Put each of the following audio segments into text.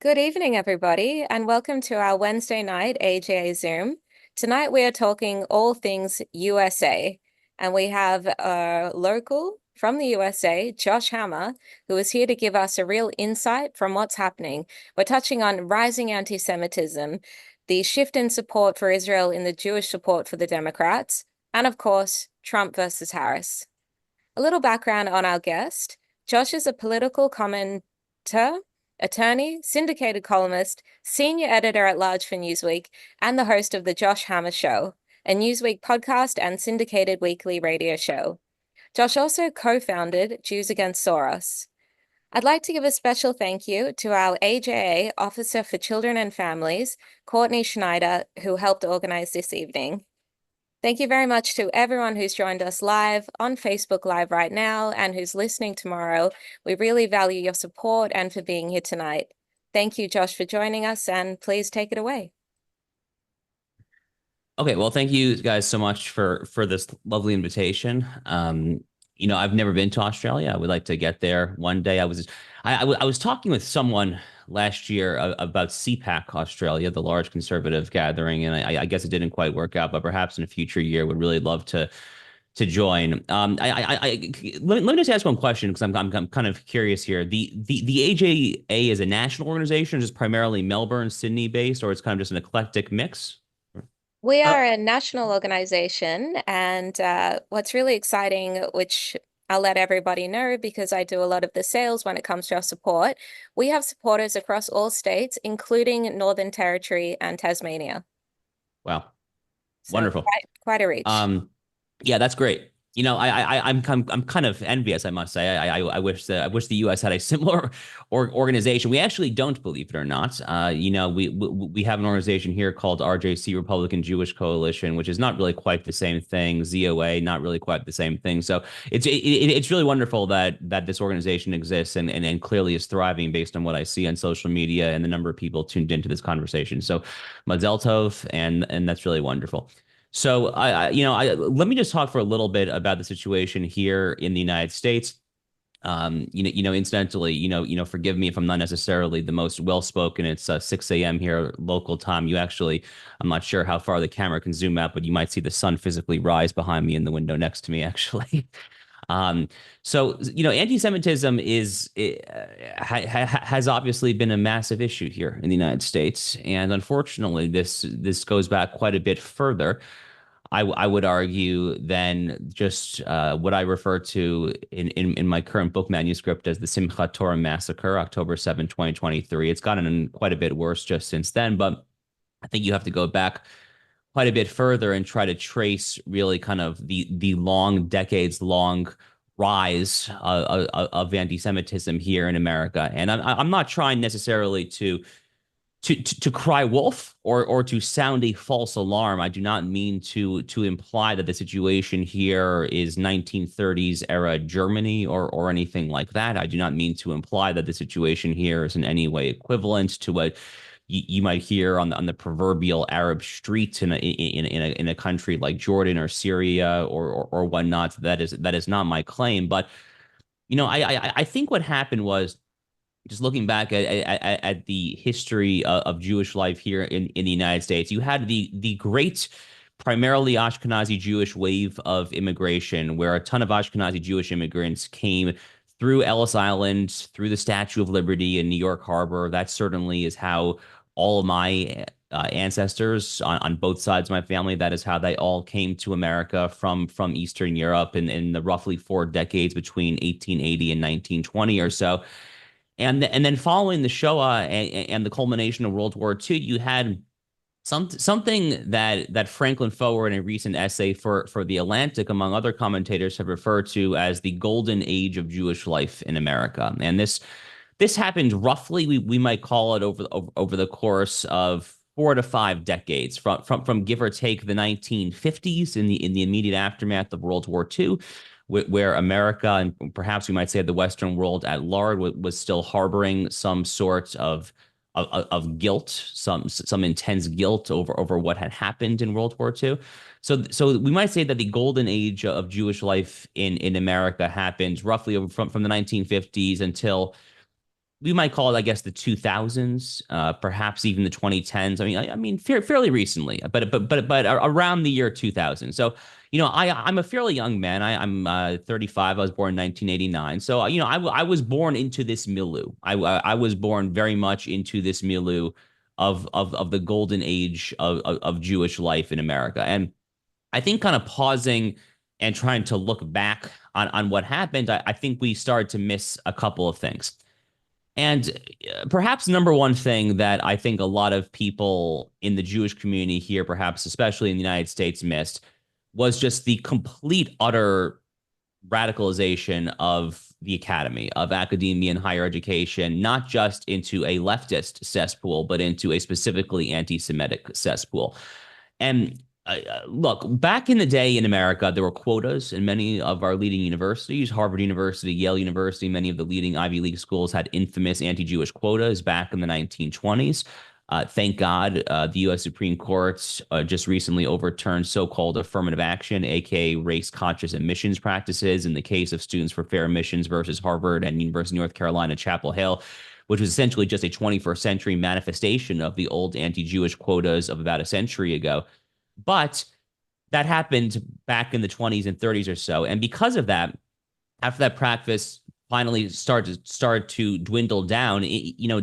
Good evening, everybody, and welcome to our Wednesday night AJA Zoom. Tonight we are talking all things USA, and we have a local from the USA, Josh Hammer, who is here to give us a real insight from what's happening. We're touching on rising anti-Semitism, the shift in support for Israel in the Jewish support for the Democrats, and of course, Trump versus Harris. A little background on our guest. Josh is a political commentator, attorney, syndicated columnist, senior editor at large for Newsweek, and the host of The Josh Hammer Show, a Newsweek podcast and syndicated weekly radio show. Josh also co-founded Jews Against Soros. I'd like to give a special thank you to our AJA Officer for Children and Families, Courtney Schneider, who helped organize this evening. Thank you very much to everyone who's joined us live on Facebook Live right now and who's listening tomorrow. We really value your support and for being here tonight. Thank you, Josh, for joining us, and please take it away. Okay, well, thank you guys so much for this lovely invitation. I've never been to Australia. I would like to get there one day. I was talking with someone last year about CPAC Australia, the large conservative gathering, and I guess it didn't quite work out, but perhaps in a future year would really love to join. Let me just ask one question because I'm kind of curious here. The AJA is a national organization, just primarily Melbourne, Sydney based, or it's kind of just an eclectic mix? We are a national organization, and what's really exciting, which I'll let everybody know because I do a lot of the sales when it comes to our support, we have supporters across all states, including Northern Territory and Tasmania. Wow, So wonderful. quite a reach. Yeah, that's great. I'm kind of envious, I must say. I wish the U.S. had a similar organization. We actually don't, believe it or not. We have an organization here called RJC, Republican Jewish Coalition, which is not really quite the same thing. ZOA, not really quite the same thing. So it's really wonderful that this organization exists and clearly is thriving based on what I see on social media and the number of people tuned into this conversation. So Mazel Tov, and that's really wonderful. So let me just talk for a little bit about the situation here in the United States. Incidentally, forgive me if I'm not necessarily the most well-spoken. It's 6 a.m. here, local time. I'm not sure how far the camera can zoom out, but you might see the sun physically rise behind me in the window next to me, actually. Anti-Semitism has obviously been a massive issue here in the United States, and unfortunately, this goes back quite a bit further. I would argue than just what I refer to in my current book manuscript as the Simchat Torah massacre, October 7, 2023. It's gotten quite a bit worse just since then, but I think you have to go back quite a bit further and try to trace really kind of the long, decades long rise of anti-Semitism here in America. And I'm not trying necessarily to cry wolf or to sound a false alarm. I do not mean to imply that the situation here is 1930s era Germany or anything like that. I do not mean to imply that the situation here is in any way equivalent to what you might hear on the proverbial Arab streets in a country like Jordan or Syria or whatnot. That is not my claim. But I think what happened was, just looking back at the history of Jewish life here in the United States, you had the great, primarily Ashkenazi Jewish wave of immigration, where a ton of Ashkenazi Jewish immigrants came through Ellis Island, through the Statue of Liberty in New York Harbor. That certainly is how all of my ancestors on both sides of my family, that is how they all came to America from Eastern Europe in the roughly 4 decades between 1880 and 1920 or so. And then following the Shoah and the culmination of World War II, you had something that Franklin Foer in a recent essay for The Atlantic, among other commentators, have referred to as the golden age of Jewish life in America. And this happened roughly, we might call it over the course of 4 to 5 decades, from give or take the 1950s in the immediate aftermath of World War II, where America, and perhaps we might say the Western world at large, was still harboring some sort of guilt, some intense guilt over what had happened in World War II. So we might say that the golden age of Jewish life in America happened roughly from the 1950s until we might call it, I guess, the 2000s, perhaps even the 2010s. I mean, fairly recently, but around the year 2000. So, I'm a fairly young man. I'm 35. I was born in 1989. So, I was born into this milieu. I was born very much into this milieu of the golden age of Jewish life in America. And I think kind of pausing and trying to look back on what happened, I think we started to miss a couple of things. And perhaps number one thing that I think a lot of people in the Jewish community here, perhaps especially in the United States, missed was just the complete, utter radicalization of the academy, of academia and higher education, not just into a leftist cesspool, but into a specifically anti-Semitic cesspool. And look, back in the day in America, there were quotas in many of our leading universities. Harvard University, Yale University, many of the leading Ivy League schools had infamous anti-Jewish quotas back in the 1920s. Thank God, the U.S. Supreme Court just recently overturned so-called affirmative action, aka race-conscious admissions practices, in the case of Students for Fair Admissions versus Harvard and University of North Carolina, Chapel Hill, which was essentially just a 21st century manifestation of the old anti-Jewish quotas of about a century ago. But that happened back in the 20s and 30s or so. And because of that, after that practice finally started to dwindle down,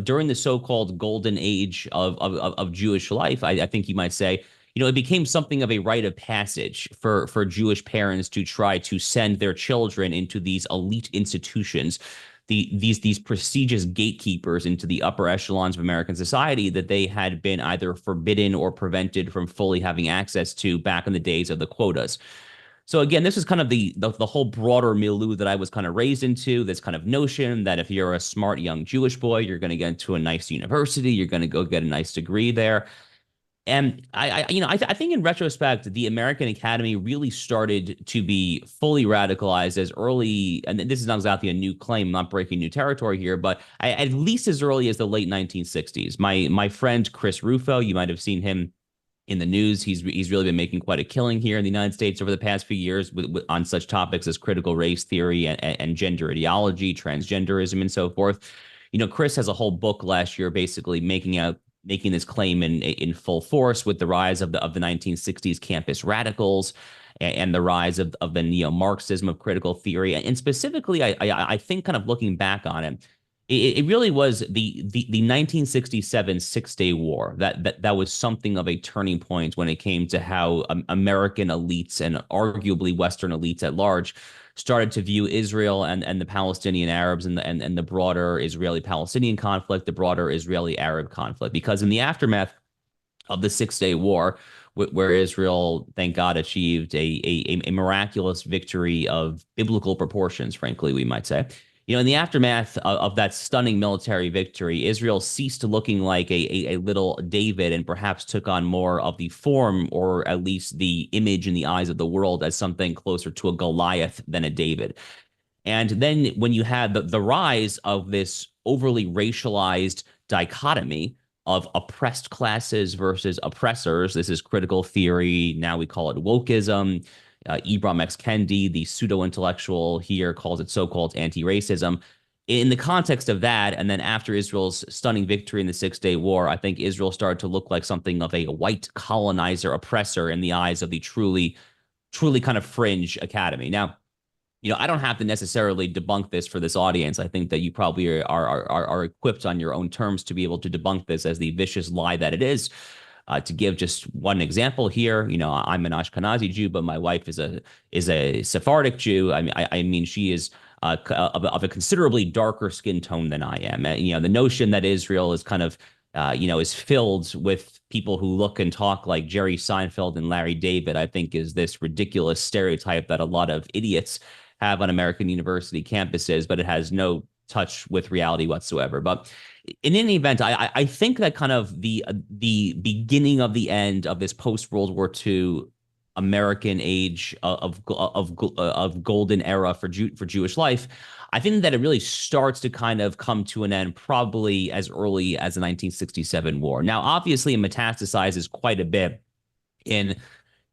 during the so-called golden age of Jewish life, I think you might say, it became something of a rite of passage for Jewish parents to try to send their children into these elite institutions, these prestigious gatekeepers into the upper echelons of American society that they had been either forbidden or prevented from fully having access to back in the days of the quotas. So again, this is kind of the whole broader milieu that I was kind of raised into, this kind of notion that if you're a smart young Jewish boy, you're going to get into a nice university, you're going to go get a nice degree there. And I think in retrospect, the American Academy really started to be fully radicalized as early, and this is not exactly a new claim, not breaking new territory here, but at least as early as the late 1960s. My friend Chris Rufo, you might have seen him in the news. He's really been making quite a killing here in the United States over the past few years on such topics as critical race theory and gender ideology, transgenderism, and so forth. Chris has a whole book last year basically making this claim in full force with the rise of the 1960s campus radicals and the rise of the neo-Marxism of critical theory. And specifically, I think kind of looking back on it, it really was the 1967 Six-Day War that was something of a turning point when it came to how American elites and arguably Western elites at large started to view Israel and the Palestinian Arabs and the broader Israeli-Palestinian conflict, the broader Israeli-Arab conflict. Because in the aftermath of the Six-Day War, where Israel, thank God, achieved a miraculous victory of biblical proportions, frankly, we might say. In the aftermath of that stunning military victory, Israel ceased looking like a little David and perhaps took on more of the form, or at least the image in the eyes of the world, as something closer to a Goliath than a David. And then when you had the rise of this overly racialized dichotomy of oppressed classes versus oppressors, this is critical theory. Now we call it wokeism. Ibram X. Kendi, the pseudo-intellectual here, calls it so-called anti-racism. In the context of that, and then after Israel's stunning victory in the Six-Day War, I think Israel started to look like something of a white colonizer oppressor in the eyes of the truly kind of fringe academy. Now, I don't have to necessarily debunk this for this audience. I think that you probably are equipped on your own terms to be able to debunk this as the vicious lie that it is. To give just one example here, I'm an Ashkenazi Jew, but my wife is a Sephardic Jew. I mean, she is of a considerably darker skin tone than I am. The notion that Israel is kind of is filled with people who look and talk like Jerry Seinfeld and Larry David, I think is this ridiculous stereotype that a lot of idiots have on American university campuses, but it has no touch with reality whatsoever. But in any event, I think that kind of the beginning of the end of this post World War II American age of golden era for Jewish life, I think that it really starts to kind of come to an end probably as early as the 1967 war. Now, obviously, it metastasizes quite a bit in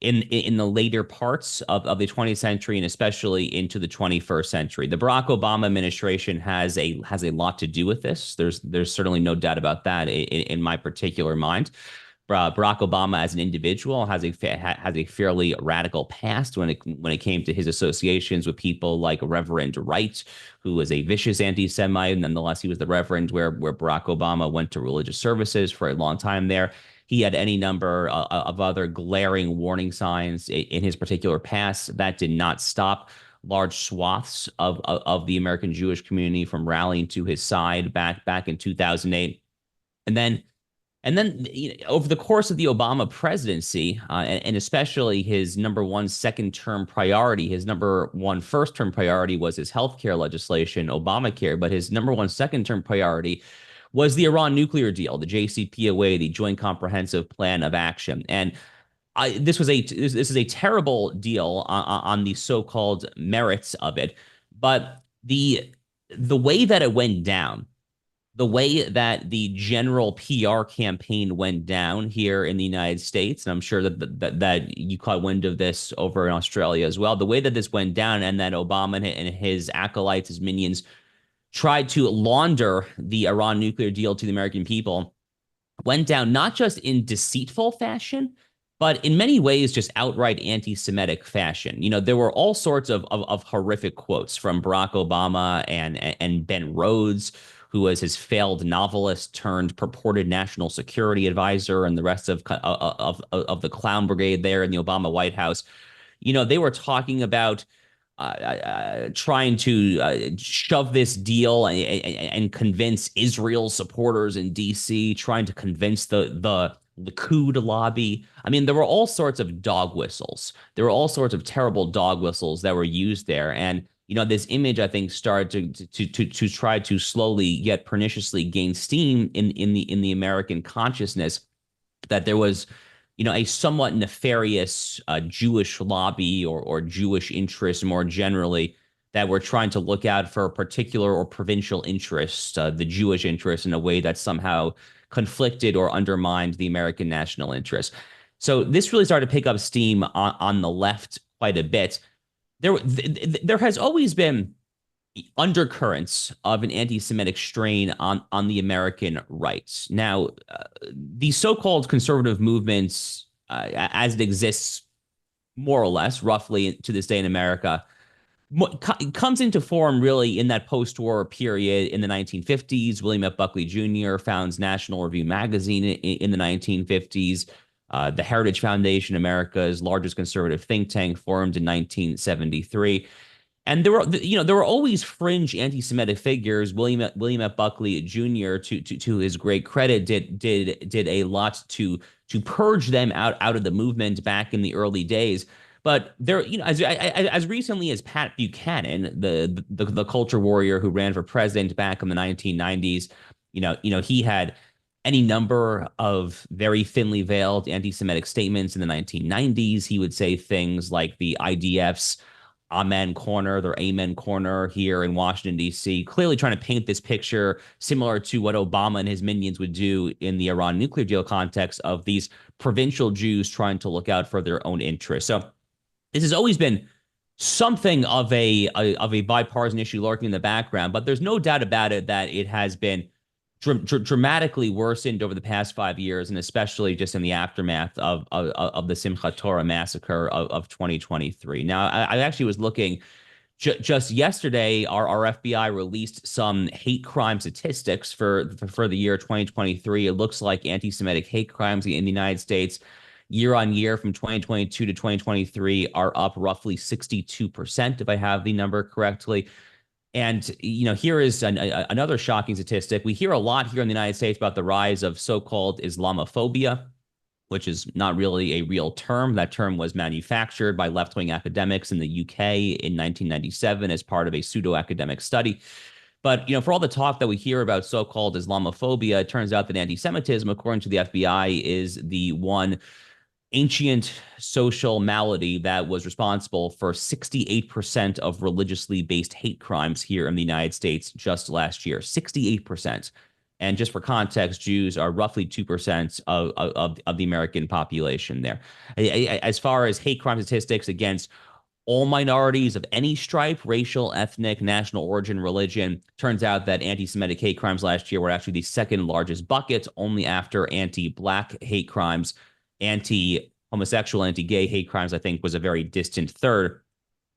in the later parts of the 20th century and especially into the 21st century. The Barack Obama administration has a lot to do with this. There's certainly no doubt about that in my particular mind. Barack Obama as an individual has a fairly radical past when it came to his associations with people like Reverend Wright, who was a vicious anti-Semite. Nonetheless, he was the Reverend where Barack Obama went to religious services for a long time there. He had any number of other glaring warning signs in his particular past that did not stop large swaths of the American Jewish community from rallying to his side back in 2008. And then over the course of the Obama presidency, and especially his number one second term priority, his number one first term priority was his healthcare legislation, Obamacare, but his number one second term priority was the Iran nuclear deal, the JCPOA, the Joint Comprehensive Plan of Action. And this is a terrible deal on the so-called merits of it, but the way that it went down, the way that the general PR campaign went down here in the United States, and I'm sure that you caught wind of this over in Australia as well, the way that this went down and that Obama and his acolytes, his minions, tried to launder the Iran nuclear deal to the American people went down not just in deceitful fashion, but in many ways just outright anti-Semitic fashion. There were all sorts of horrific quotes from Barack Obama and Ben Rhodes, who was his failed novelist turned purported national security advisor, and the rest of the clown brigade there in the Obama White House. They were talking about trying to shove this deal and convince Israel supporters in D.C., trying to convince the Likud lobby. I mean, there were all sorts of dog whistles. There were all sorts of terrible dog whistles that were used there. And this image, I think, started to try to slowly yet perniciously gain steam in the American consciousness that there was a somewhat nefarious Jewish lobby or Jewish interests more generally that were trying to look out for particular or provincial interests, the Jewish interests, in a way that somehow conflicted or undermined the American national interest. So this really started to pick up steam on the left quite a bit. There has always been undercurrents of an anti-Semitic strain on the American right. Now, the so-called conservative movements, as it exists, more or less, roughly to this day in America, comes into form really in that post-war period in the 1950s. William F. Buckley Jr. founds National Review magazine in the 1950s. The Heritage Foundation, America's largest conservative think tank, formed in 1973. And there were always fringe anti-Semitic figures. William F. Buckley Jr., to his great credit, did a lot to purge them out of the movement back in the early days. But there, as recently as Pat Buchanan, the culture warrior who ran for president back in the 1990s, he had any number of very thinly veiled anti-Semitic statements in the 1990s. He would say things like the IDF's Amen Corner, their Amen Corner here in Washington, D.C., clearly trying to paint this picture similar to what Obama and his minions would do in the Iran nuclear deal context of these provincial Jews trying to look out for their own interests. So this has always been something of a bipartisan issue lurking in the background, but there's no doubt about it that it has been dramatically worsened over the past 5 years, and especially just in the aftermath of the Simchat Torah massacre of 2023. Now, I actually was looking just yesterday. Our FBI released some hate crime statistics for the year 2023. It looks like anti-Semitic hate crimes in the United States year on year from 2022 to 2023 are up roughly 62%, if I have the number correctly. And, here is another shocking statistic. We hear a lot here in the United States about the rise of so-called Islamophobia, which is not really a real term. That term was manufactured by left-wing academics in the UK in 1997 as part of a pseudo-academic study. But, for all the talk that we hear about so-called Islamophobia, it turns out that anti-Semitism, according to the FBI, is the one ancient social malady that was responsible for 68% of religiously based hate crimes here in the United States just last year. 68%. And just for context, Jews are roughly 2% of the American population there. As far as hate crime statistics against all minorities of any stripe, racial, ethnic, national origin, religion. Turns out that anti-Semitic hate crimes last year were actually the second largest bucket, only after anti-Black hate crimes. Anti-homosexual, anti-gay hate crimes, I think, was a very distant third.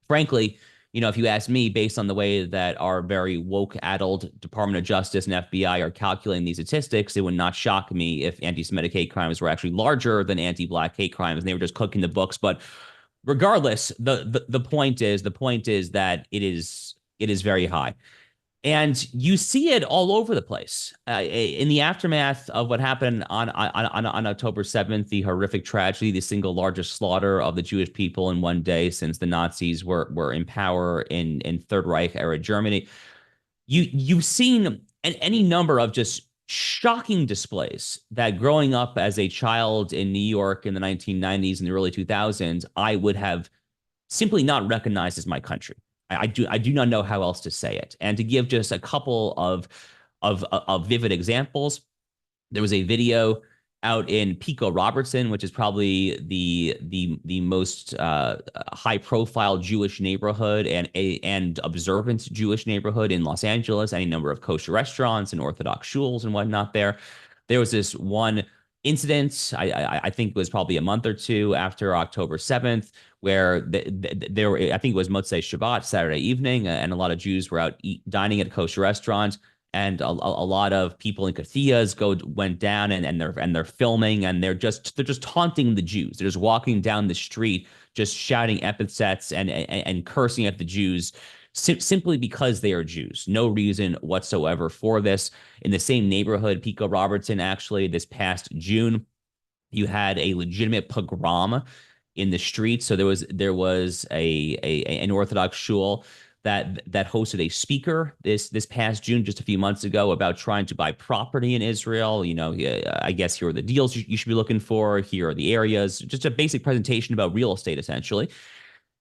Frankly, if you ask me, based on the way that our very woke, addled Department of Justice and FBI are calculating these statistics, it would not shock me if anti-Semitic hate crimes were actually larger than anti-Black hate crimes, and they were just cooking the books. But regardless, the point is that it is very high. And you see it all over the place. In the aftermath of what happened on October 7th, the horrific tragedy, the single largest slaughter of the Jewish people in one day since the Nazis were in power in Third Reich era Germany. You've seen any number of just shocking displays that growing up as a child in New York in the 1990s and the early 2000s, I would have simply not recognized as my country. I do not know how else to say it. And to give just a couple of vivid examples, there was a video out in Pico Robertson, which is probably the most high profile Jewish neighborhood and observant Jewish neighborhood in Los Angeles. Any number of kosher restaurants and Orthodox shuls and whatnot there. There was this one incident, I think it was probably a month or two after October 7th, where there I think it was Motzei Shabbat, Saturday evening, and a lot of Jews were out dining at a kosher restaurant, and a lot of people in kathiyas went down and they're filming, and they're just taunting the Jews. They're just walking down the street, just shouting epithets and cursing at the Jews. Simply because they are Jews. No reason whatsoever for this. In the same neighborhood, Pico Robertson, actually, this past June, you had a legitimate pogrom in the streets. So there was an Orthodox shul that hosted a speaker this past June, just a few months ago, about trying to buy property in Israel. I guess here are the deals you should be looking for. Here are the areas. Just a basic presentation about real estate, essentially.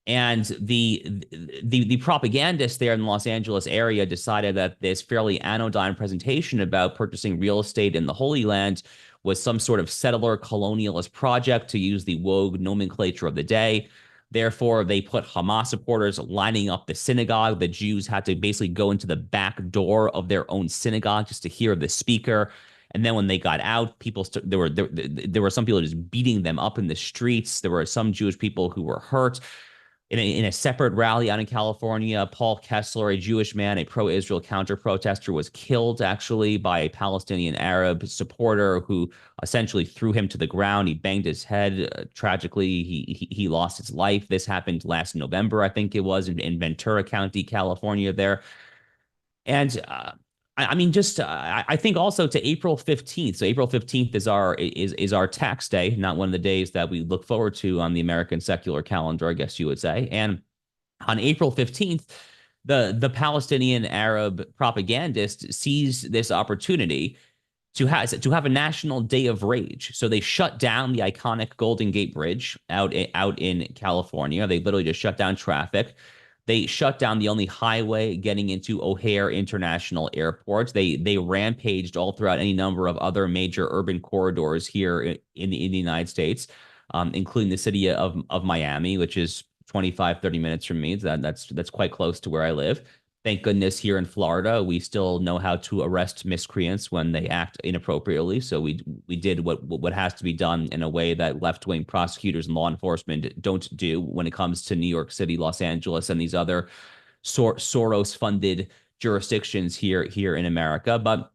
And the propagandists there in the Los Angeles area decided that this fairly anodyne presentation about purchasing real estate in the Holy Land was some sort of settler colonialist project, to use the woke nomenclature of the day. Therefore, they put Hamas supporters lining up the synagogue. The Jews had to basically go into the back door of their own synagogue just to hear the speaker. And then when they got out, there were some people just beating them up in the streets. There were some Jewish people who were hurt. In a separate rally out in California, Paul Kessler, a Jewish man, a pro-Israel counter-protester, was killed actually by a Palestinian Arab supporter who essentially threw him to the ground. He banged his head. Tragically, he lost his life. This happened last November, I think it was, in Ventura County, California there. And I think also to April 15th. So April 15th is our tax day, not one of the days that we look forward to on the American secular calendar, I guess you would say. And on April 15th, the Palestinian Arab propagandist seized this opportunity to have a national day of rage. So they shut down the iconic Golden Gate Bridge out in California. They literally just shut down traffic. They shut down the only highway getting into O'Hare International Airport. They rampaged all throughout any number of other major urban corridors here in the United States, including the city of Miami, which is 25, 30 minutes from me. That's quite close to where I live. Thank goodness here in Florida, we still know how to arrest miscreants when they act inappropriately. So we did what has to be done in a way that left-wing prosecutors and law enforcement don't do when it comes to New York City, Los Angeles, and these other Soros-funded jurisdictions here in America. But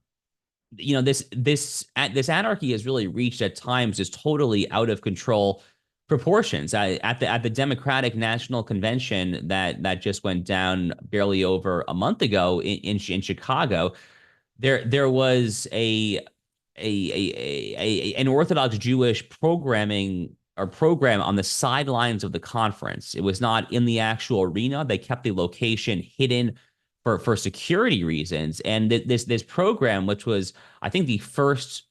this anarchy has really reached at times just totally out of control proportions. At the Democratic National Convention that just went down barely over a month ago in Chicago, there was an Orthodox Jewish program on the sidelines of the conference. It was not in the actual arena. They kept the location hidden for security reasons. And this program, which was, I think, the first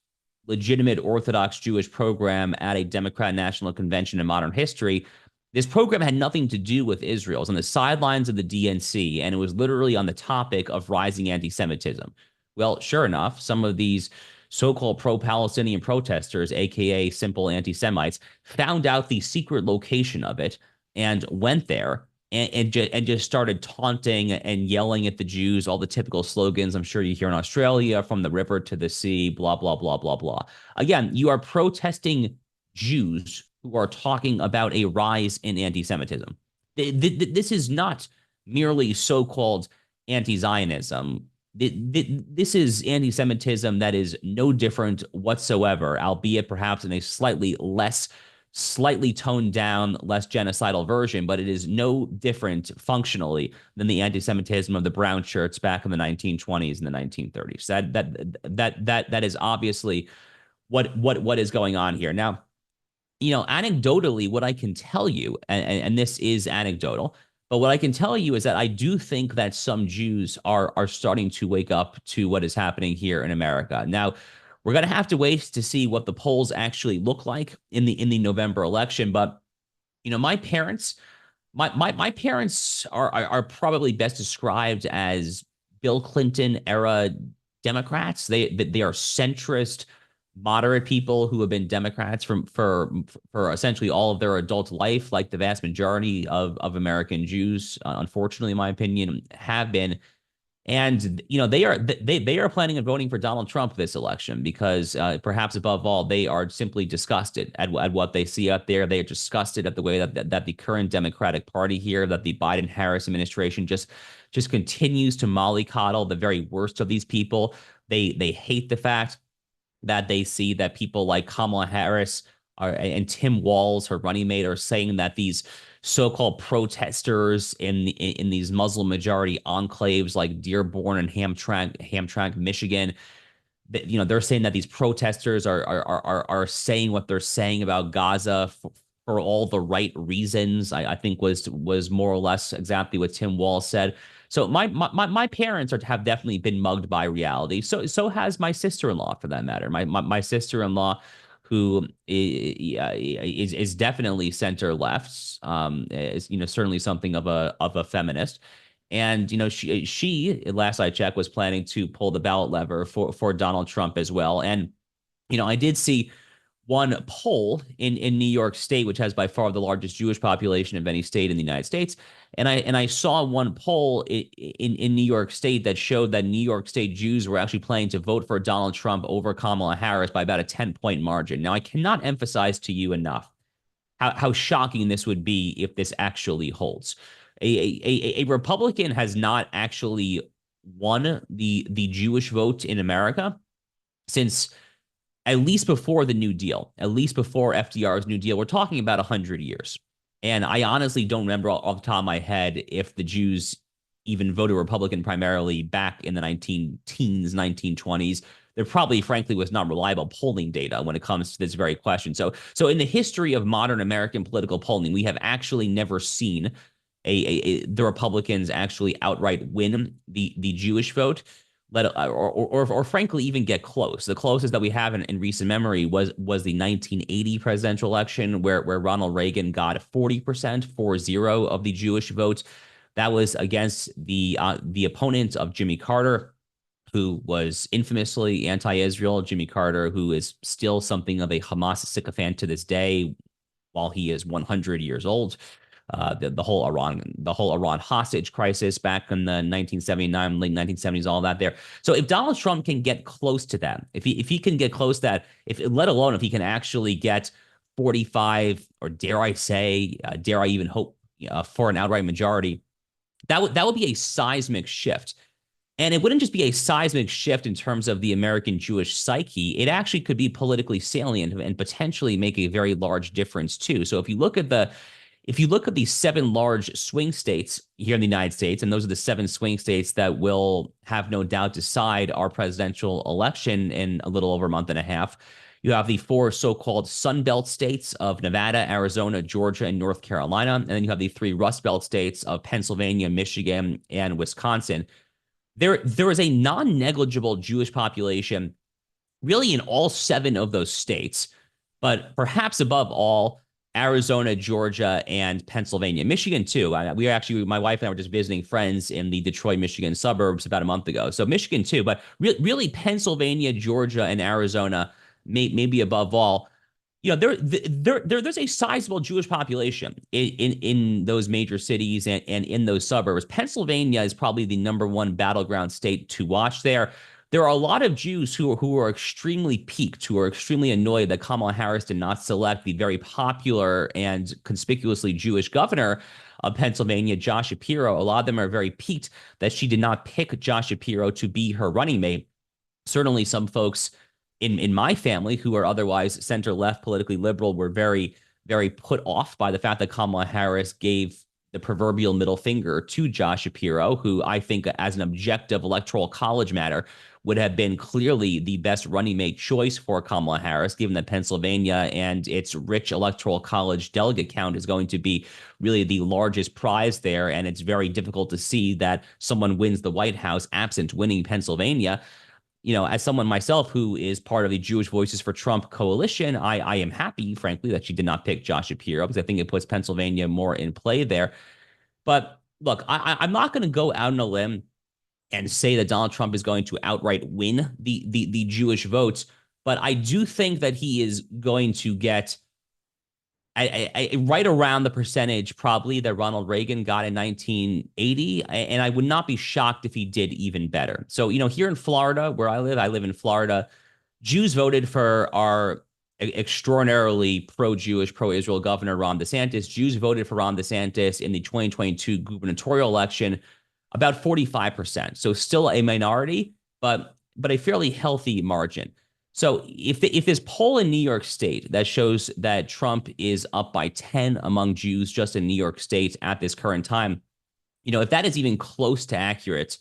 legitimate Orthodox Jewish program at a Democrat National Convention in modern history, this program had nothing to do with Israel. It was on the sidelines of the DNC, and it was literally on the topic of rising anti-Semitism. Well, sure enough, some of these so-called pro-Palestinian protesters, aka simple anti-Semites, found out the secret location of it and went there and just started taunting and yelling at the Jews, all the typical slogans I'm sure you hear in Australia, from the river to the sea, blah, blah, blah, blah, blah. Again, you are protesting Jews who are talking about a rise in anti-Semitism. This is not merely so-called anti-Zionism. This is anti-Semitism that is no different whatsoever, albeit perhaps in a slightly toned down, less genocidal version, but it is no different functionally than the anti-Semitism of the brown shirts back in the 1920s and the 1930s. That is obviously what is going on here. Now, anecdotally, what I can tell you, and this is anecdotal, but what I can tell you is that I do think that some Jews are starting to wake up to what is happening here in America. Now, we're going to have to wait to see what the polls actually look like in the November election. But my parents, my parents are probably best described as Bill Clinton era Democrats. They are centrist, moderate people who have been Democrats for essentially all of their adult life, like the vast majority of American Jews, unfortunately, in my opinion, have been. And they are planning on voting for Donald Trump this election because perhaps above all, they are simply disgusted at what they see out there. They are disgusted at the way that the current Democratic Party here, that the Biden-Harris administration just continues to mollycoddle the very worst of these people. They hate the fact that they see that people like Kamala Harris and Tim Walz, her running mate, are saying that these so-called protesters in these Muslim majority enclaves like Dearborn and Hamtramck, Michigan, they're saying that these protesters are saying what they're saying about Gaza for all the right reasons. I think was more or less exactly what Tim Walz said. So my parents have definitely been mugged by reality. So has my sister-in-law, for that matter. My sister-in-law, who is definitely center left, is certainly something of a feminist. And she last I checked was planning to pull the ballot lever for Donald Trump as well. And I did see one poll in New York State, which has by far the largest Jewish population of any state in the United States. And I saw one poll in New York State that showed that New York State Jews were actually planning to vote for Donald Trump over Kamala Harris by about a 10-point margin. Now, I cannot emphasize to you enough how shocking this would be if this actually holds. A Republican has not actually won the Jewish vote in America since at least before the New Deal, at least before FDR's New Deal. We're talking about 100 years. And I honestly don't remember off the top of my head if the Jews even voted Republican primarily back in the 19-teens, 1920s. There probably, frankly, was not reliable polling data when it comes to this very question. So in the history of modern American political polling, we have actually never seen the Republicans actually outright win the Jewish vote, or frankly even get close. The closest that we have in recent memory was the 1980 presidential election, where Ronald Reagan got 40%, 40 of the Jewish vote. That was against the opponent of Jimmy Carter, who was infamously anti-Israel. Jimmy Carter, who is still something of a Hamas sycophant to this day, while he is 100 years old. The whole Iran hostage crisis back in the 1979, late 1970s, all that there. So if Donald Trump can get close to that, if he can get close to that, let alone if he can actually get 45, or dare I even hope for an outright majority, that would be a seismic shift. And it wouldn't just be a seismic shift in terms of the American Jewish psyche. It actually could be politically salient and potentially make a very large difference too. So if you look at the 7 large swing states here in the United States, and those are the 7 swing states that will have no doubt decide our presidential election in a little over a month and a half, you have the 4 so-called Sun Belt states of Nevada, Arizona, Georgia, and North Carolina. And then you have the 3 Rust Belt states of Pennsylvania, Michigan, and Wisconsin. There is a non-negligible Jewish population really in all 7 of those states, but perhaps above all, Arizona, Georgia, and Pennsylvania. Michigan, too. We actually, my wife and I were just visiting friends in the Detroit, Michigan suburbs about a month ago. So Michigan, too. But really, Pennsylvania, Georgia, and Arizona, maybe above all, there's a sizable Jewish population in those major cities and in those suburbs. Pennsylvania is probably the number one battleground state to watch there. There are a lot of Jews who are extremely piqued, who are extremely annoyed that Kamala Harris did not select the very popular and conspicuously Jewish governor of Pennsylvania, Josh Shapiro. A lot of them are very piqued that she did not pick Josh Shapiro to be her running mate. Certainly, some folks in my family who are otherwise center left, politically liberal, were very put off by the fact that Kamala Harris gave the proverbial middle finger to Josh Shapiro, who I think, as an objective electoral college matter, would have been clearly the best running mate choice for Kamala Harris, given that Pennsylvania and its rich electoral college delegate count is going to be really the largest prize there. And it's very difficult to see that someone wins the White House absent winning Pennsylvania. As someone myself who is part of the Jewish Voices for Trump coalition, I am happy, frankly, that she did not pick Josh Shapiro, because I think it puts Pennsylvania more in play there. But look, I'm not going to go out on a limb and say that Donald Trump is going to outright win the Jewish votes, but I do think that he is going to get right around the percentage probably that Ronald Reagan got in 1980, and I would not be shocked if he did even better. So, here in Florida, where I live in Florida, Jews voted for our extraordinarily pro-Jewish, pro-Israel governor Ron DeSantis. Jews voted for Ron DeSantis in the 2022 gubernatorial election about 45%. So still a minority, but a fairly healthy margin. So if this poll in New York State that shows that Trump is up by 10 among Jews just in New York State at this current time, if that is even close to accurate,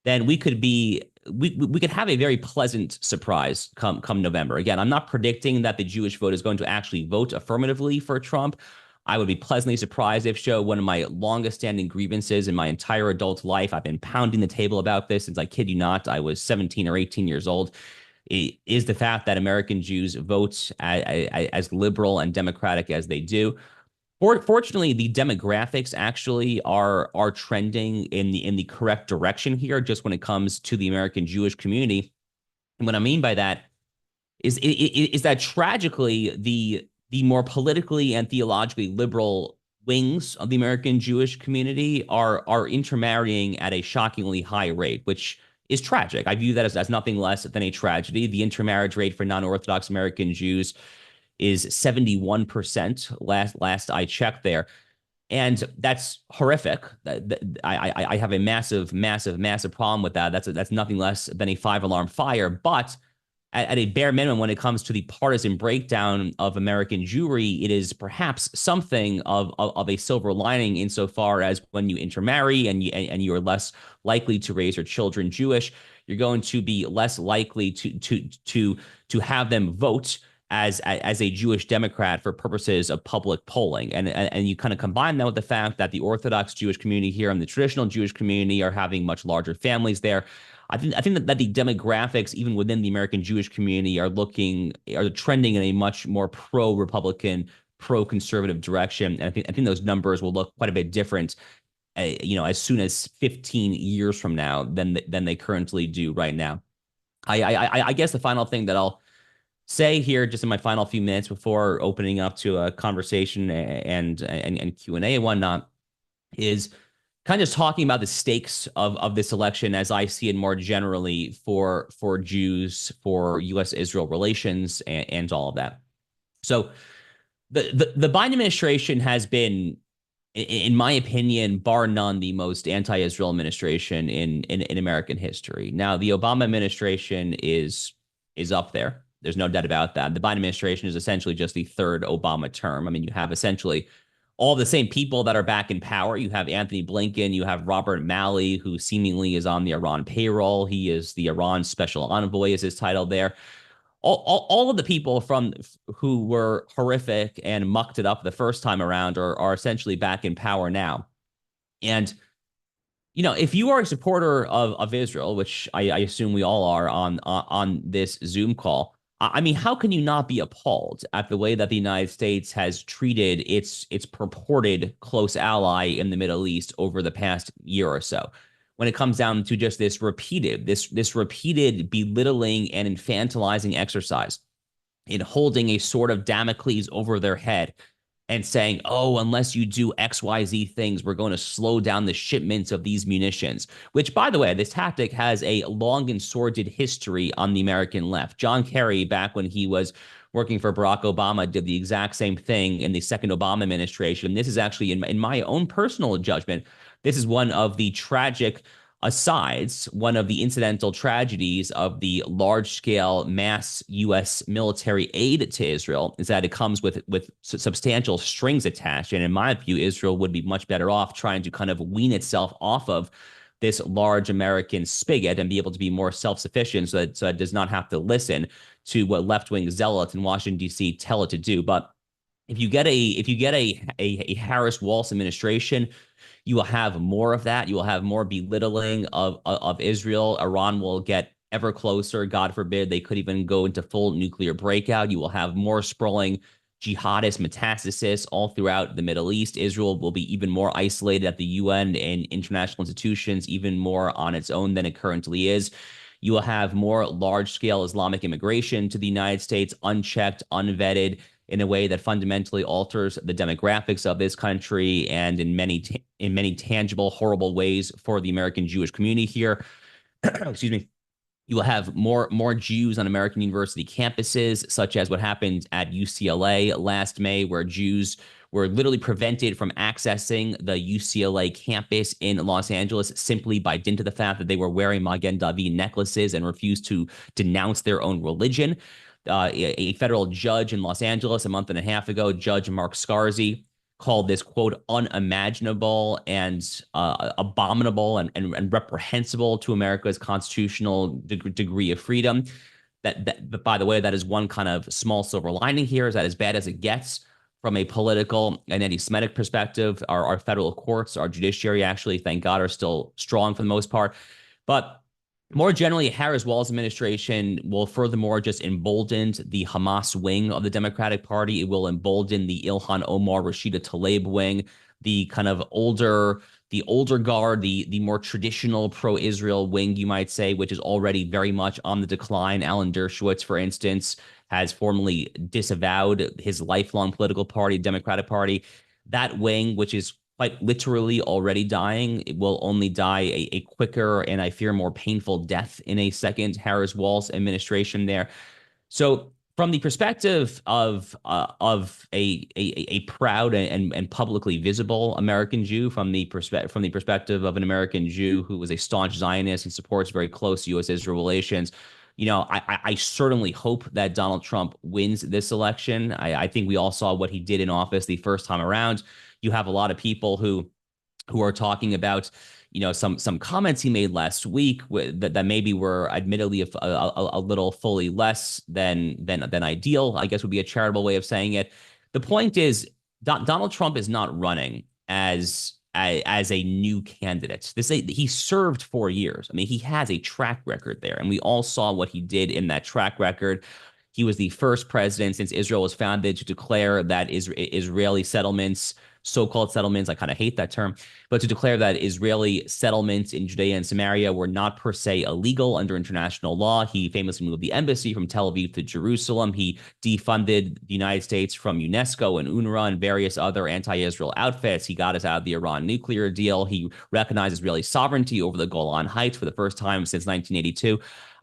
then we could have a very pleasant surprise come November. Again, I'm not predicting that the Jewish vote is going to actually vote affirmatively for Trump. I would be pleasantly surprised if so. One of my longest standing grievances in my entire adult life, I've been pounding the table about this since, I kid you not, I was 17 or 18 years old, is the fact that American Jews vote as liberal and democratic as they do. Fortunately, the demographics actually are trending in the correct direction here, just when it comes to the American Jewish community. And what I mean by that is that tragically the more politically and theologically liberal wings of the American Jewish community are intermarrying at a shockingly high rate, which is tragic. I view that as nothing less than a tragedy. The intermarriage rate for non-Orthodox American Jews is 71% last I checked there. And that's horrific. I have a massive problem with that. That's nothing less than a 5-alarm fire. But at a bare minimum, when it comes to the partisan breakdown of American Jewry, it is perhaps something of a silver lining, insofar as when you intermarry and you are less likely to raise your children Jewish, you're going to be less likely to have them vote as a Jewish Democrat for purposes of public polling. And you kind of combine that with the fact that the Orthodox Jewish community here and the traditional Jewish community are having much larger families there. I think that the demographics, even within the American Jewish community, are trending in a much more pro-Republican, pro-conservative direction. And I think those numbers will look quite a bit different, as soon as 15 years from now than they currently do right now. I guess the final thing that I'll say here, just in my final few minutes before opening up to a conversation and Q&A and whatnot, is kind of just talking about the stakes of this election as I see it more generally for Jews, for U.S.-Israel relations, and all of that. So the Biden administration has been, in my opinion, bar none, the most anti-Israel administration in American history. Now, the Obama administration is up there. There's no doubt about that. The Biden administration is essentially just the third Obama term. I mean, you have essentially all the same people that are back in power. You have Anthony Blinken, you have Robert Malley, who seemingly is on the Iran payroll. He is the Iran special envoy, is his title there. All of the people who were horrific and mucked it up the first time around are essentially back in power now. And if you are a supporter of Israel, which I assume we all are on this Zoom call, I mean, how can you not be appalled at the way that the United States has treated its purported close ally in the Middle East over the past year or so? When it comes down to just this repeated belittling and infantilizing exercise in holding a sword of Damocles over their head and saying, oh, unless you do XYZ things, we're going to slow down the shipments of these munitions, which, by the way, this tactic has a long and sordid history on the American left. John Kerry, back when he was working for Barack Obama, did the exact same thing in the second Obama administration. This is actually, in my own personal judgment, this is one of the tragic asides, one of the incidental tragedies of the large-scale mass U.S. military aid to Israel is that it comes with substantial strings attached. And in my view, Israel would be much better off trying to kind of wean itself off of this large American spigot and be able to be more self-sufficient so it does not have to listen to what left-wing zealots in Washington, D.C. tell it to do. But if you get a Harris Walz administration, you will have more of that. You will have more belittling of Israel. Iran will get ever closer. God forbid they could even go into full nuclear breakout. You will have more sprawling jihadist metastasis all throughout the Middle East. Israel will be even more isolated at the UN and international institutions, even more on its own than it currently is. You will have more large-scale Islamic immigration to the United States, unchecked, unvetted, in a way that fundamentally alters the demographics of this country and in many tangible, horrible ways for the American Jewish community here. Excuse me. You will have more Jews on American university campuses, such as what happened at UCLA last May, where Jews were literally prevented from accessing the UCLA campus in Los Angeles simply by dint of the fact that they were wearing Magen David necklaces and refused to denounce their own religion. A federal judge in Los Angeles a month and a half ago, Judge Mark Scarzi, called this, quote, unimaginable and abominable and reprehensible to America's constitutional degree of freedom. But by the way, that is one kind of small silver lining here, is that as bad as it gets from a political and anti-Semitic perspective, our federal courts, our judiciary, actually, thank God, are still strong for the most part. But more generally, Harris Walz administration will furthermore just embolden the Hamas wing of the Democratic Party. It will embolden the Ilhan Omar, Rashida Tlaib wing, the kind of older guard, the more traditional pro-Israel wing, you might say, which is already very much on the decline. Alan Dershowitz, for instance, has formally disavowed his lifelong political party, Democratic Party. That wing, which is quite literally already dying, it will only die a quicker and, I fear, more painful death in a second Harris Walz administration there. So from the perspective of a proud and publicly visible American Jew, from the perspective of an American Jew who was a staunch Zionist and supports very close U.S.-Israel relations, I certainly hope that Donald Trump wins this election. I think we all saw what he did in office the first time around. You have a lot of people who are talking about, some comments he made last week that maybe were admittedly a little fully less than ideal, I guess would be a charitable way of saying it. The point is, Donald Trump is not running as a new candidate. He served 4 years. I mean, he has a track record there, and we all saw what he did in that track record. He was the first president since Israel was founded to declare that Israeli settlements, so-called settlements, I kind of hate that term, but to declare that Israeli settlements in Judea and Samaria were not per se illegal under international law. He famously moved the embassy from Tel Aviv to Jerusalem. He defunded the United States from UNESCO and UNRWA and various other anti-Israel outfits. He got us out of the Iran nuclear deal. He recognized Israeli sovereignty over the Golan Heights for the first time since 1982.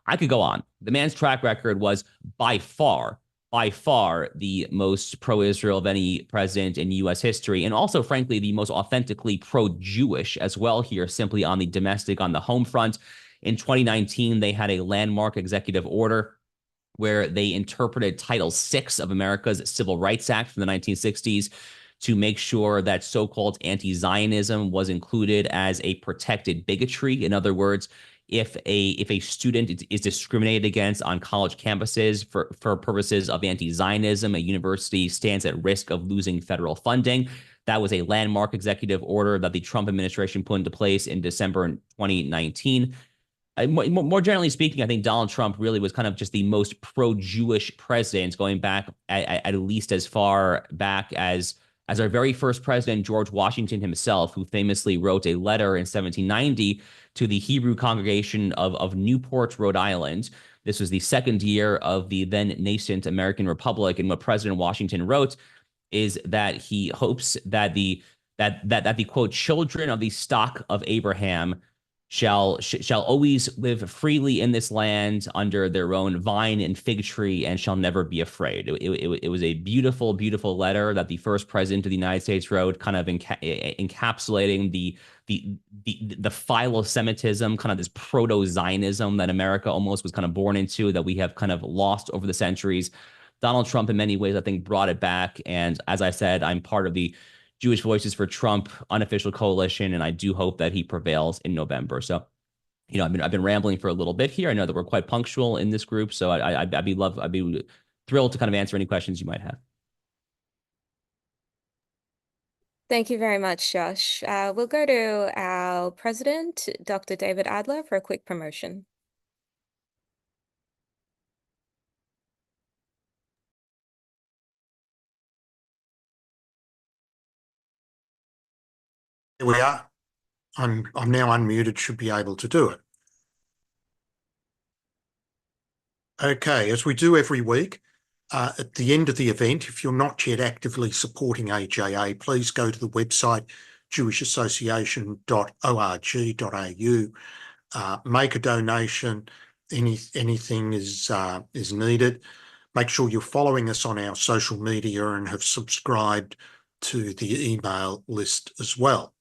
I could go on. The man's track record was by far the most pro-Israel of any president in U.S. history, and also, frankly, the most authentically pro-Jewish as well here, simply on the home front. In 2019, they had a landmark executive order where they interpreted Title VI of America's Civil Rights Act from the 1960s to make sure that so-called anti-Zionism was included as a protected bigotry. In other words, if a student is discriminated against on college campuses for purposes of anti-Zionism, a university stands at risk of losing federal funding. That was a landmark executive order that the Trump administration put into place in December 2019. more generally speaking, I think Donald Trump really was kind of just the most pro-Jewish president, going back at least as far back as our very first president, George Washington himself, who famously wrote a letter in 1790 to the Hebrew congregation of Newport, Rhode Island. This was the second year of the then nascent American Republic, and what President Washington wrote is that he hopes that the quote children of the stock of Abraham shall always live freely in this land under their own vine and fig tree and shall never be afraid. It was a beautiful, beautiful letter that the first president of the United States wrote, kind of encapsulating the philo-Semitism, kind of this proto-Zionism that America almost was kind of born into, that we have kind of lost over the centuries. Donald Trump, in many ways, I think, brought it back. And as I said, I'm part of the Jewish Voices for Trump unofficial coalition, and I do hope that he prevails in November. So, I've been rambling for a little bit here. I know that we're quite punctual in this group, so I'd be thrilled to kind of answer any questions you might have. Thank you very much, Josh. We'll go to our president, Dr. David Adler, for a quick promotion. There we are. I'm now unmuted, should be able to do it. Okay, as we do every week, at the end of the event, if you're not yet actively supporting AJA, please go to the website jewishassociation.org.au, make a donation. Anything is needed. Make sure you're following us on our social media and have subscribed to the email list as well.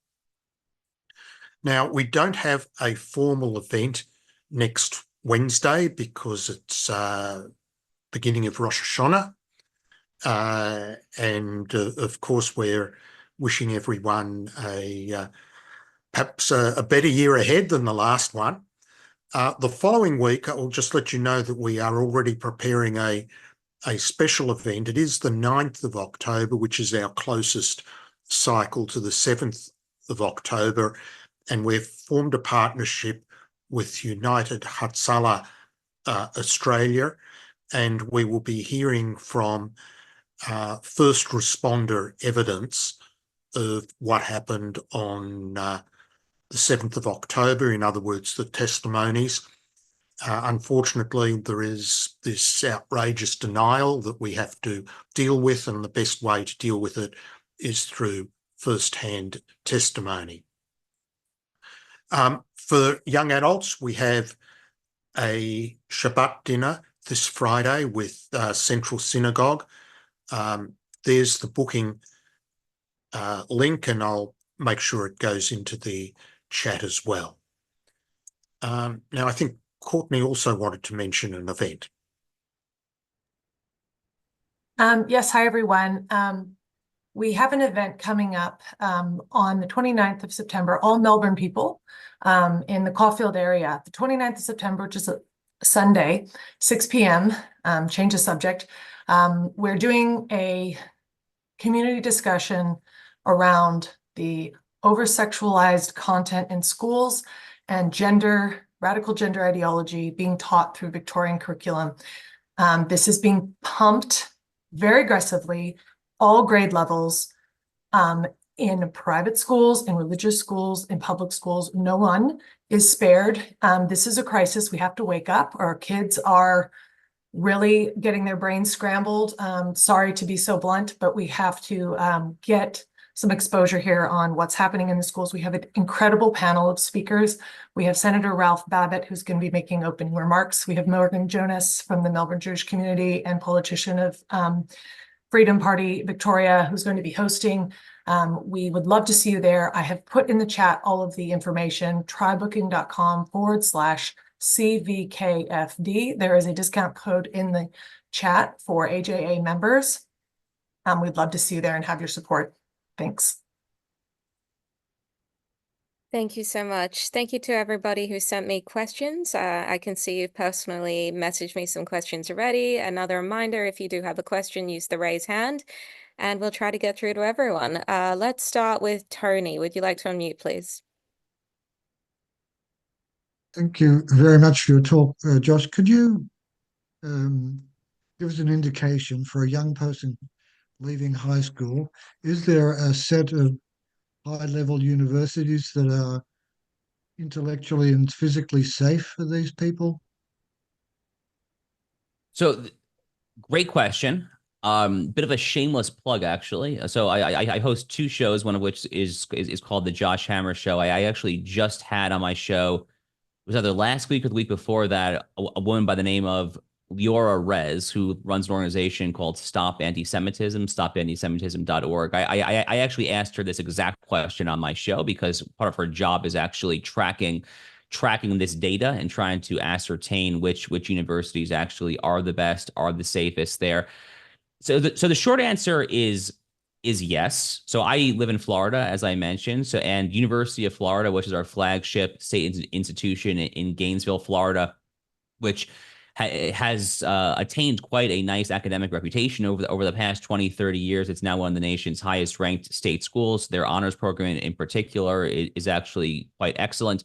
Now, we don't have a formal event next Wednesday because it's beginning of Rosh Hashanah. And of course, we're wishing everyone perhaps a better year ahead than the last one. The following week, I will just let you know that we are already preparing a special event. It is the 9th of October, which is our closest cycle to the 7th of October. And we've formed a partnership with United Hatzalah Australia, and we will be hearing from first responder evidence of what happened on the 7th of October, in other words, the testimonies. Unfortunately, there is this outrageous denial that we have to deal with, and the best way to deal with it is through first-hand testimony. For young adults, we have a Shabbat dinner this Friday with Central Synagogue. There's the booking link, and I'll make sure it goes into the chat as well. Now, I think Courtney also wanted to mention an event. Yes, hi, everyone. We have an event coming up on the 29th of September, all Melbourne people in the Caulfield area. The 29th of September, which is a Sunday, 6 p.m., change the subject. We're doing a community discussion around the over-sexualized content in schools and radical gender ideology being taught through Victorian curriculum. This is being pumped very aggressively, all grade levels, in private schools, in religious schools, in public schools. No one is spared. This is a crisis. We have to wake up. Our kids are really getting their brains scrambled. Sorry to be so blunt, but we have to get some exposure here on what's happening in the schools. We have an incredible panel of speakers. We have Senator Ralph Babbitt, who's going to be making opening remarks. We have Morgan Jonas from the Melbourne Jewish community and politician of Freedom Party Victoria, who's going to be hosting. We would love to see you there. I have put in the chat all of the information, trybooking.com/CVKFD. There is a discount code in the chat for AJA members. We'd love to see you there and have your support. Thanks. Thank you so much. Thank you to everybody who sent me questions. I can see you've personally messaged me some questions already. Another reminder, if you do have a question, use the raise hand and we'll try to get through to everyone. Let's start with Tony. Would you like to unmute, please? Thank you very much for your talk, Josh. Could you um, give us an indication for a young person leaving high school? Is there a set of high-level universities that are intellectually and physically safe for these people? So great question. Bit of a shameless plug, actually. So I host two shows, one of which is called the Josh Hammer Show. I actually just had on my show, it was either last week or the week before that, a woman by the name of Leora Rez, who runs an organization called Stop Antisemitism, stopantisemitism.org. I actually asked her this exact question on my show because part of her job is actually tracking this data and trying to ascertain which universities actually are the best, are the safest there. So the short answer is yes. So I live in Florida, as I mentioned. So and University of Florida, which is our flagship state institution in Gainesville, Florida, which has attained quite a nice academic reputation over the past 20, 30 years. It's now one of the nation's highest ranked state schools. Their honors program in particular is actually quite excellent.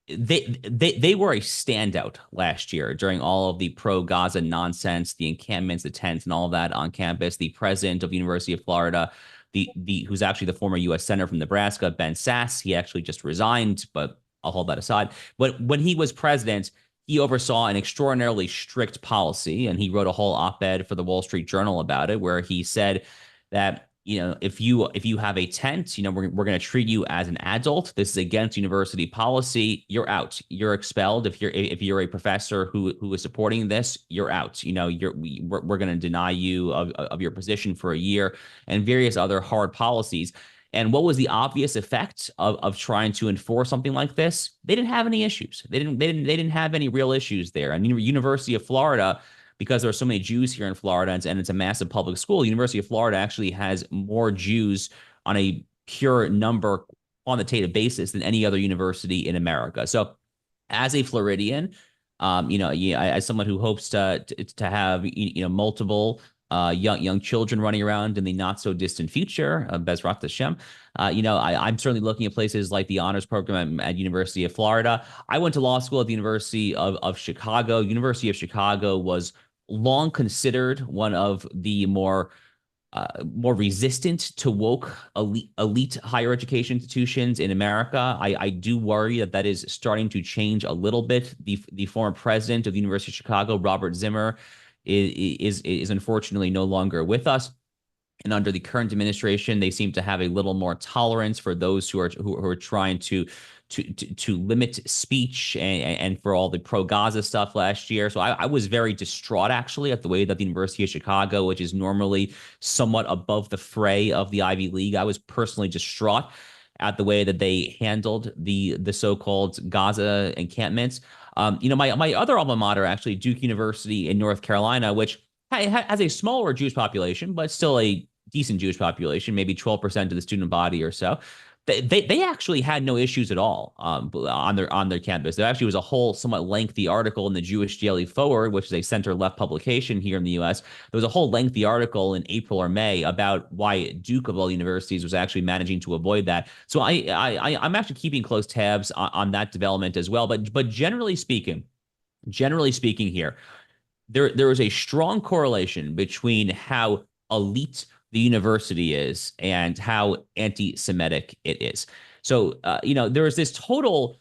They were a standout last year during all of the pro-Gaza nonsense, the encampments, the tents, and all of that on campus. The president of the University of Florida, the who's actually the former U.S. Senator from Nebraska, Ben Sasse, he actually just resigned, but I'll hold that aside. But when he was president, he oversaw an extraordinarily strict policy, and he wrote a whole op-ed for the Wall Street Journal about it, where he said that if you have a tent, we're going to treat you as an adult. This is against university policy. You're out. You're expelled. If you're a professor who is supporting this, you're out. We're going to deny you of your position for a year, and various other hard policies. And what was the obvious effect of trying to enforce something like this? They didn't have any issues. They didn't have any real issues there. And University of Florida, because there are so many Jews here in Florida and it's a massive public school, University of Florida actually has more Jews on a pure number quantitative basis than any other university in America. So as a Floridian, as someone who hopes to have multiple young children running around in the not so distant future, Bezrat Hashem, I'm certainly looking at places like the honors program at University of Florida. I went to law school at the University of Chicago. University of Chicago was long considered one of the more resistant to woke elite higher education institutions in America. I do worry that is starting to change a little bit. The former president of the University of Chicago, Robert Zimmer, is unfortunately no longer with us. And under the current administration, they seem to have a little more tolerance for those who are trying to limit speech and for all the pro-Gaza stuff last year. So I was very distraught, actually, at the way that the University of Chicago, which is normally somewhat above the fray of the Ivy League, I was personally distraught at the way that they handled the so-called Gaza encampments. My other alma mater, actually, Duke University in North Carolina, which has a smaller Jewish population, but still a decent Jewish population, maybe 12% of the student body or so. They actually had no issues at all on their campus. There actually was a whole somewhat lengthy article in the Jewish Daily Forward, which is a center-left publication here in the U.S. There was a whole lengthy article in April or May about why Duke of all universities was actually managing to avoid that. So I'm actually keeping close tabs on that development as well. But generally speaking here, there is a strong correlation between how elite the university is and how anti-Semitic it is. So, there's this total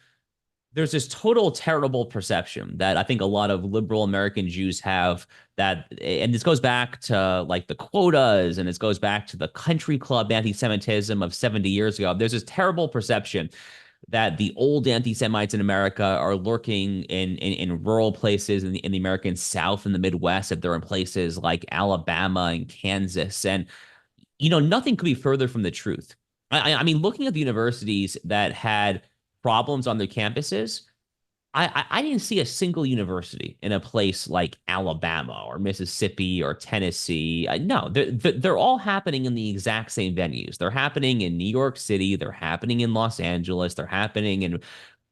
terrible perception that I think a lot of liberal American Jews have, that, and this goes back to like the quotas, and this goes back to the country club anti-Semitism of 70 years ago. There's this terrible perception that the old anti-Semites in America are lurking in rural places in the American South and the Midwest, that they're in places like Alabama and Kansas. And, nothing could be further from the truth. I mean, looking at the universities that had problems on their campuses, I didn't see a single university in a place like Alabama or Mississippi or Tennessee. No, they're all happening in the exact same venues. They're happening in New York City. They're happening in Los Angeles. They're happening in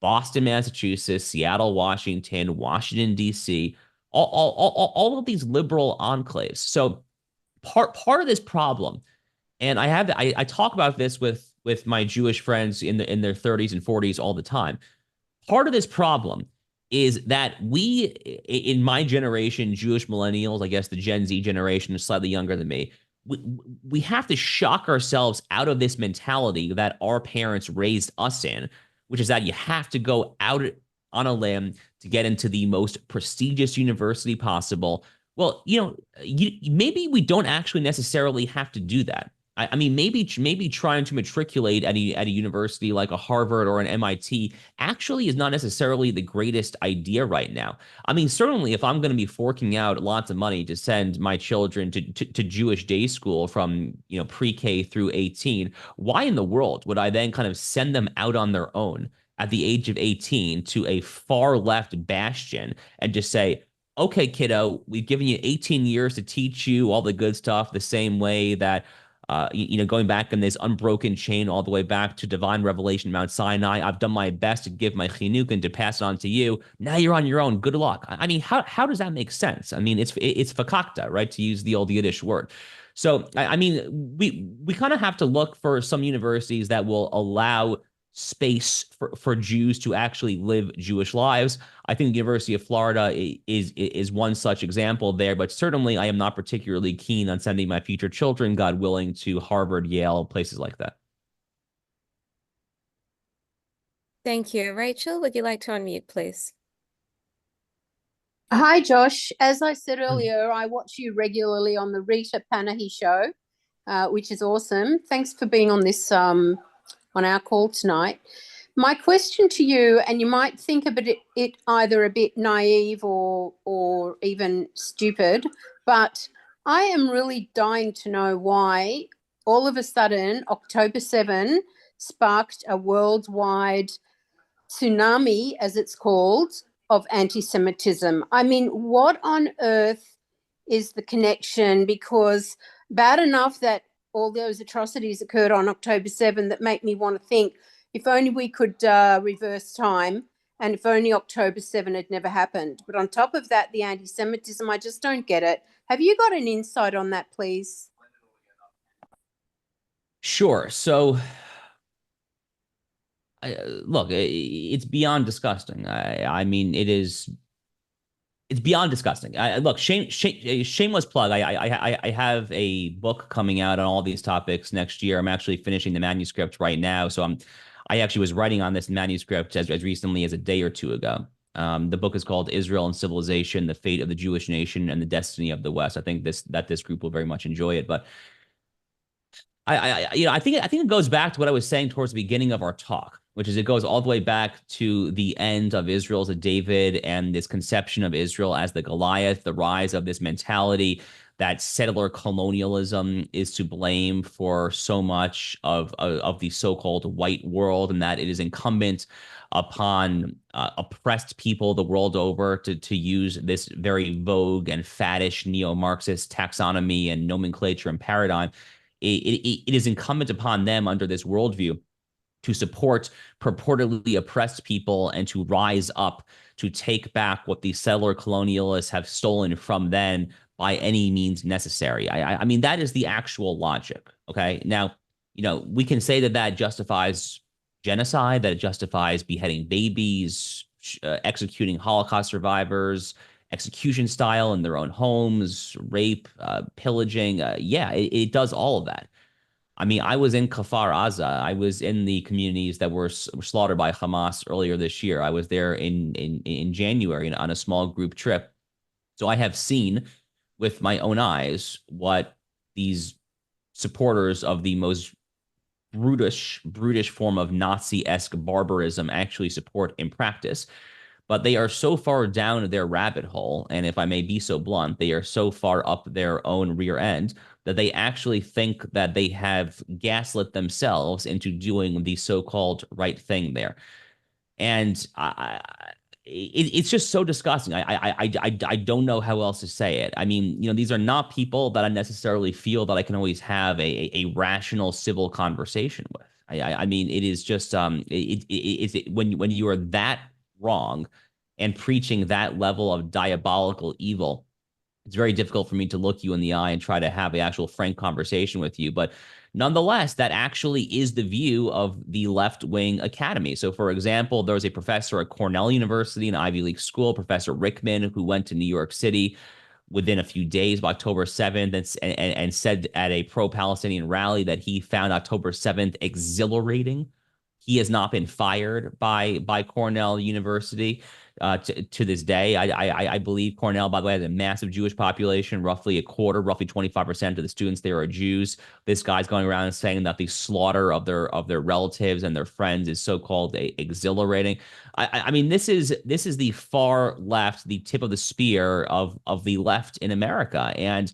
Boston, Massachusetts, Seattle, Washington, Washington, D.C., all of these liberal enclaves. So part of this problem, and I talk about this with my Jewish friends in their 30s and 40s all the time. part of this problem is that we, in my generation, Jewish millennials, I guess the Gen Z generation is slightly younger than me, we have to shock ourselves out of this mentality that our parents raised us in, which is that you have to go out on a limb to get into the most prestigious university possible. Well, maybe we don't actually necessarily have to do that. I mean, maybe trying to matriculate at a university like a Harvard or an MIT actually is not necessarily the greatest idea right now. I mean, certainly if I'm going to be forking out lots of money to send my children to Jewish day school from, pre-K through 18, why in the world would I then kind of send them out on their own at the age of 18 to a far left bastion and just say, okay, kiddo, we've given you 18 years to teach you all the good stuff the same way that going back in this unbroken chain all the way back to divine revelation, Mount Sinai. I've done my best to give my chinuch and to pass it on to you. Now you're on your own. Good luck. I mean, how does that make sense? I mean, it's fakakta, right? To use the old Yiddish word. So, I mean, we kind of have to look for some universities that will allow space for Jews to actually live Jewish lives. I think the University of Florida is one such example there, but certainly I am not particularly keen on sending my future children, God willing, to Harvard, Yale, places like that. Thank you. Rachel, would you like to unmute, please? Hi, Josh. As I said earlier, I watch you regularly on the Rita Panahi show, which is awesome. Thanks for being on this on our call tonight. My question to you, and you might think of it either a bit naive or even stupid, but I am really dying to know why all of a sudden October 7 sparked a worldwide tsunami, as it's called, of anti-Semitism. I mean, what on earth is the connection? Because bad enough that all those atrocities occurred on October 7 that make me want to think, if only we could reverse time, and if only October 7 had never happened. But on top of that, the anti-Semitism, I just don't get it. Have you got an insight on that, please? Sure. So, look, it's beyond disgusting. I mean, it's beyond disgusting. Look, shameless plug. I have a book coming out on all these topics next year. I'm actually finishing the manuscript right now. So I actually was writing on this manuscript as recently as a day or two ago. The book is called Israel and Civilization: The Fate of the Jewish Nation and the Destiny of the West. I think this group will very much enjoy it. But I think it goes back to what I was saying towards the beginning of our talk, which is it goes all the way back to the end of Israel as a David and this conception of Israel as the Goliath, the rise of this mentality that settler colonialism is to blame for so much of the so-called white world, and that it is incumbent upon oppressed people the world over to use this very vogue and faddish neo-Marxist taxonomy and nomenclature and paradigm. It is incumbent upon them under this worldview to support purportedly oppressed people and to rise up to take back what the settler colonialists have stolen from them by any means necessary. I mean, that is the actual logic. Okay. Now, we can say that justifies genocide, that it justifies beheading babies, executing Holocaust survivors, execution style in their own homes, rape, pillaging. It does all of that. I mean, I was in Kfar Aza. I was in the communities that were slaughtered by Hamas earlier this year. I was there in January on a small group trip. So I have seen with my own eyes what these supporters of the most brutish form of Nazi-esque barbarism actually support in practice. But they are so far down their rabbit hole, and if I may be so blunt, they are so far up their own rear end that they actually think that they have gaslit themselves into doing the so-called right thing there. And it's just so disgusting. I don't know how else to say it. I mean, these are not people that I necessarily feel that I can always have a rational civil conversation with. I mean, it is just when you are that wrong and preaching that level of diabolical evil, it's very difficult for me to look you in the eye and try to have an actual frank conversation with you. But nonetheless, that actually is the view of the left-wing academy. So, for example, there was a professor at Cornell University, an Ivy League school, Professor Rickman, who went to New York City within a few days of October 7th and said at a pro-Palestinian rally that he found October 7th exhilarating. He has not been fired by Cornell University to this day. I believe Cornell, by the way, has a massive Jewish population, roughly a quarter, roughly 25% of the students there are Jews. This guy's going around and saying that the slaughter of their relatives and their friends is so-called exhilarating. I mean, this is the far left, the tip of the spear of the left in America. And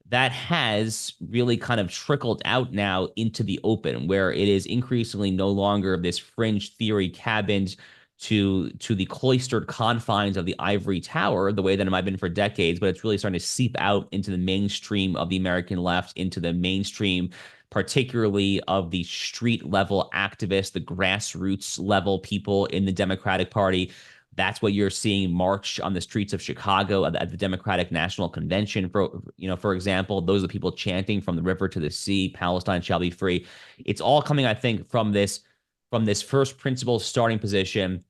that has really kind of trickled out now into the open, where it is increasingly no longer this fringe theory cabined to the cloistered confines of the ivory tower, the way that it might have been for decades, but it's really starting to seep out into the mainstream of the American left, into the mainstream, particularly of the street level activists, the grassroots level people in the Democratic Party. That's what you're seeing march on the streets of Chicago at the Democratic National Convention. For example, those are the people chanting from the river to the sea, Palestine shall be free. It's all coming, I think, from this first principle starting position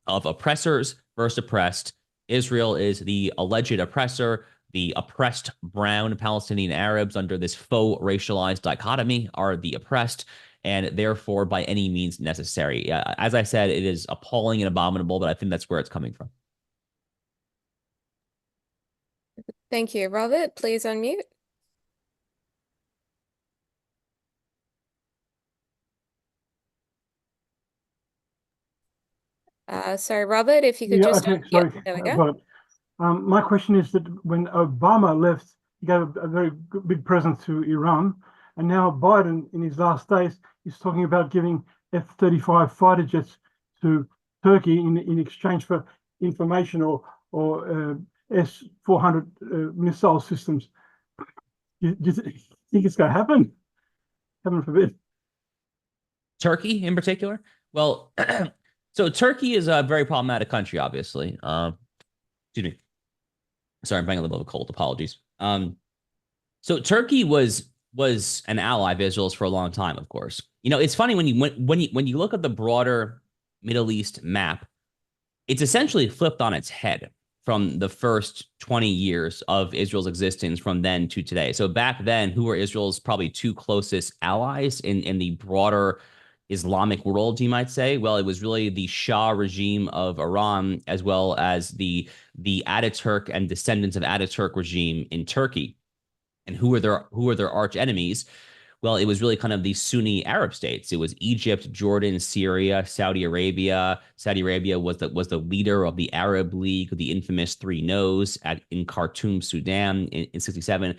of oppressors versus oppressed. Israel is the alleged oppressor. The oppressed brown Palestinian Arabs under this faux racialized dichotomy are the oppressed, and therefore by any means necessary. As I said, it is appalling and abominable, but I think that's where it's coming from. Thank you. Robert, please unmute. Sorry, Robert, if you could just... Okay, sorry. Yep, there we go. My question is that when Obama left, he gave a very big present to Iran, and now Biden, in his last days, is talking about giving F-35 fighter jets to Turkey in exchange for information or S-400 missile systems. Do you think it's going to happen? Heaven forbid. Turkey in particular? Well, so Turkey is a very problematic country, obviously. Excuse me. Sorry, I'm bringing a little bit of a cold. Apologies. So Turkey was an ally of Israel's for a long time, of course. You know, it's funny when you look at the broader Middle East map, it's essentially flipped on its head from the first 20 years of Israel's existence from then to today. So back then, who were Israel's probably two closest allies in the broader Islamic world, you might say? Well, it was really the Shah regime of Iran, as well as the Ataturk and descendants of Ataturk regime in Turkey. And who were their arch enemies? Well, it was really kind of the Sunni Arab states. It was Egypt, Jordan, Syria, Saudi Arabia. Saudi Arabia was the leader of the Arab League, the infamous Three No's in Khartoum, Sudan in 67.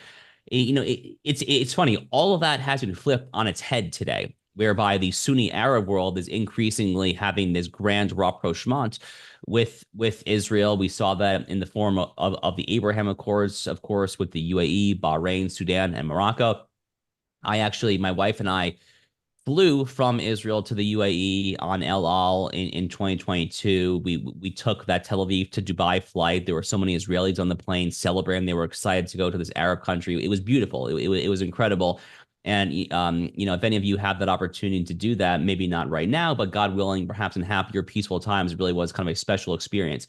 It's funny. All of that has been flipped on its head today, whereby the Sunni Arab world is increasingly having this grand rapprochement with Israel. We saw that in the form of the Abraham Accords, of course, with the UAE, Bahrain, Sudan, and Morocco. My wife and I flew from Israel to the UAE on El Al in 2022. We took that Tel Aviv to Dubai flight. There were so many Israelis on the plane celebrating. They were excited to go to this Arab country. It was beautiful. It was incredible. And, if any of you have that opportunity to do that, maybe not right now, but God willing, perhaps in happier, peaceful times, it really was kind of a special experience.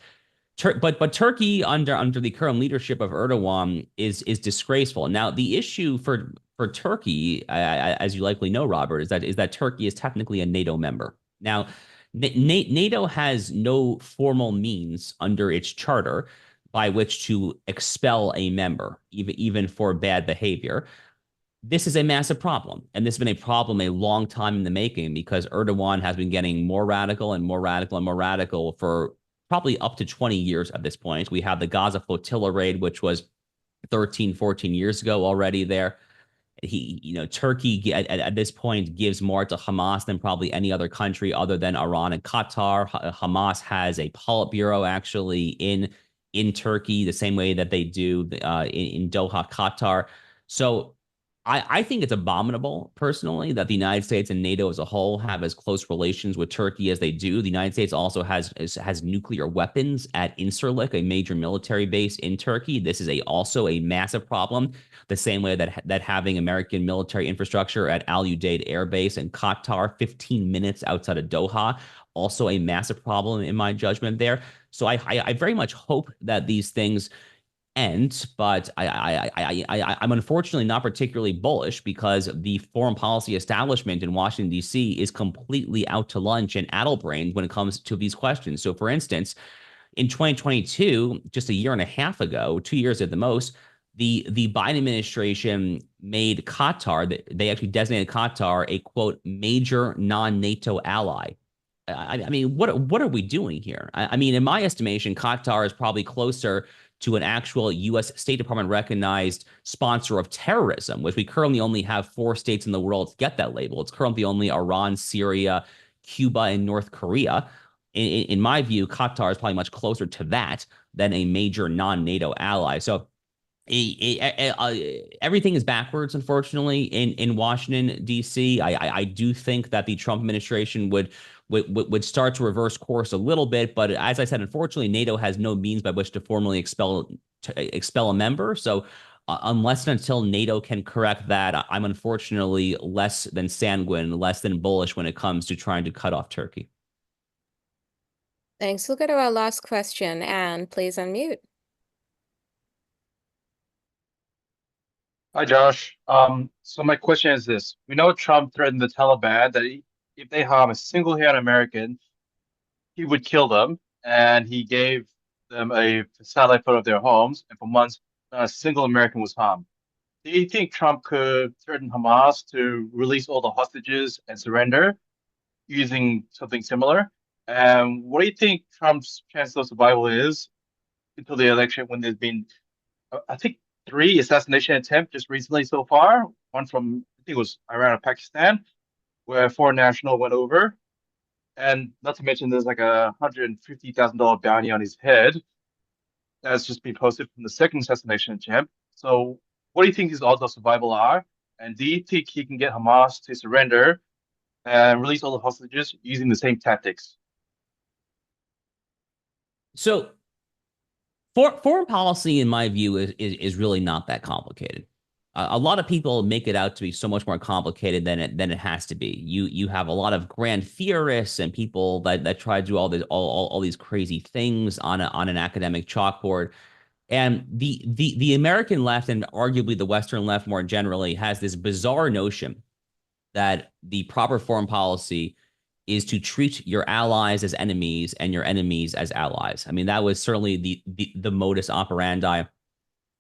But Turkey under the current leadership of Erdogan is disgraceful. Now, the issue for Turkey, as you likely know, Robert, is that Turkey is technically a NATO member. Now, NATO has no formal means under its charter by which to expel a member, even for bad behavior. This is a massive problem, and this has been a problem a long time in the making, because Erdogan has been getting more radical and more radical and more radical for probably up to 20 years at this point. We have the Gaza flotilla raid, which was 13, 14 years ago already there. Turkey at this point gives more to Hamas than probably any other country other than Iran and Qatar. Hamas has a Politburo actually in Turkey, the same way that they do in Doha, Qatar. So I think it's abominable, personally, that the United States and NATO as a whole have as close relations with Turkey as they do. The United States also has nuclear weapons at Incirlik, a major military base in Turkey. This is also a massive problem, the same way that having American military infrastructure at Al Udeid Air Base in Qatar, 15 minutes outside of Doha, also a massive problem in my judgment there. So I very much hope that these things end, but I'm unfortunately not particularly bullish because the foreign policy establishment in Washington, D.C. is completely out to lunch and addle-brained when it comes to these questions. So, for instance, in 2022, just a year and a half ago, 2 years at the most, the Biden administration made Qatar, they actually designated Qatar a, quote, major non-NATO ally. I mean, what are we doing here? I mean, in my estimation, Qatar is probably closer to an actual U.S. State Department recognized sponsor of terrorism, which we currently only have 4 states in the world to get that label. It's currently only Iran, Syria, Cuba, and North Korea. In my view, Qatar is probably much closer to that than a major non-NATO ally. So everything is backwards, unfortunately, in Washington, D.C. I do think that the Trump administration would start to reverse course a little bit. But as I said, unfortunately, NATO has no means by which to formally expel a member. So unless and until NATO can correct that, I'm unfortunately less than sanguine, less than bullish when it comes to trying to cut off Turkey. Thanks. We'll go to our last question. Anne, please unmute. Hi, Josh. So my question is this. We know Trump threatened the Taliban that if they harm a single hair American, he would kill them. And he gave them a satellite photo of their homes. And for months, not a single American was harmed. Do you think Trump could threaten Hamas to release all the hostages and surrender using something similar? And what do you think Trump's chance of survival is until the election when there's been, I think, 3 assassination attempts just recently so far? One from, I think it was Iran or Pakistan, where a foreign national went over. And not to mention there's like a $150,000 bounty on his head that's just been posted from the second assassination attempt. So what do you think his odds of survival are? And do you think he can get Hamas to surrender and release all the hostages using the same tactics? So foreign policy, in my view, is really not that complicated. A lot of people make it out to be so much more complicated than it has to be. You have a lot of grand theorists and people that try to do all these crazy things on an academic chalkboard. And the American left, and arguably the Western left more generally, has this bizarre notion that the proper foreign policy is to treat your allies as enemies and your enemies as allies. I mean, that was certainly the modus operandi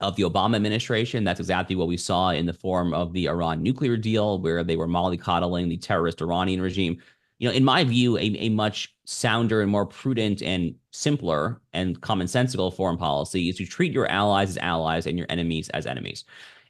of the Obama administration. That's exactly what we saw in the form of the Iran nuclear deal, where they were mollycoddling the terrorist Iranian regime. You know, in my view, a much sounder and more prudent and simpler and commonsensical foreign policy is to treat your allies as allies and your enemies as enemies.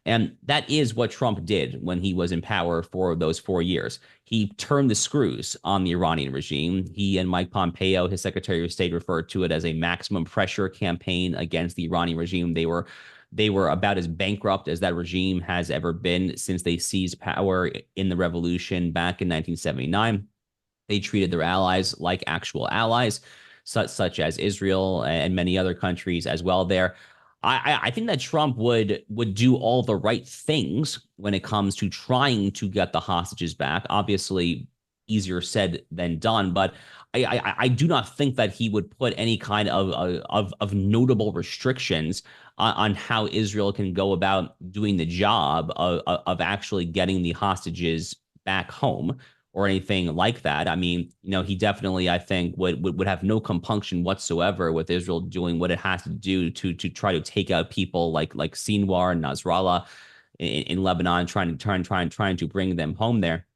And that is what Trump did when he was in power for those 4 years. He turned the screws on the Iranian regime. He and Mike Pompeo, his Secretary of State, referred to it as a maximum pressure campaign against the Iranian regime. They were about as bankrupt as that regime has ever been since they seized power in the revolution back in 1979. They treated their allies like actual allies, such as Israel and many other countries as well there. I think that Trump would do all the right things when it comes to trying to get the hostages back. Obviously, easier said than done, but I do not think that he would put any kind of notable restrictions on how Israel can go about doing the job of actually getting the hostages back home or anything like that. I mean, you know, he definitely, I think, would have no compunction whatsoever with Israel doing what it has to do to try to take out people like Sinwar and Nasrallah in Lebanon, trying to bring them home there.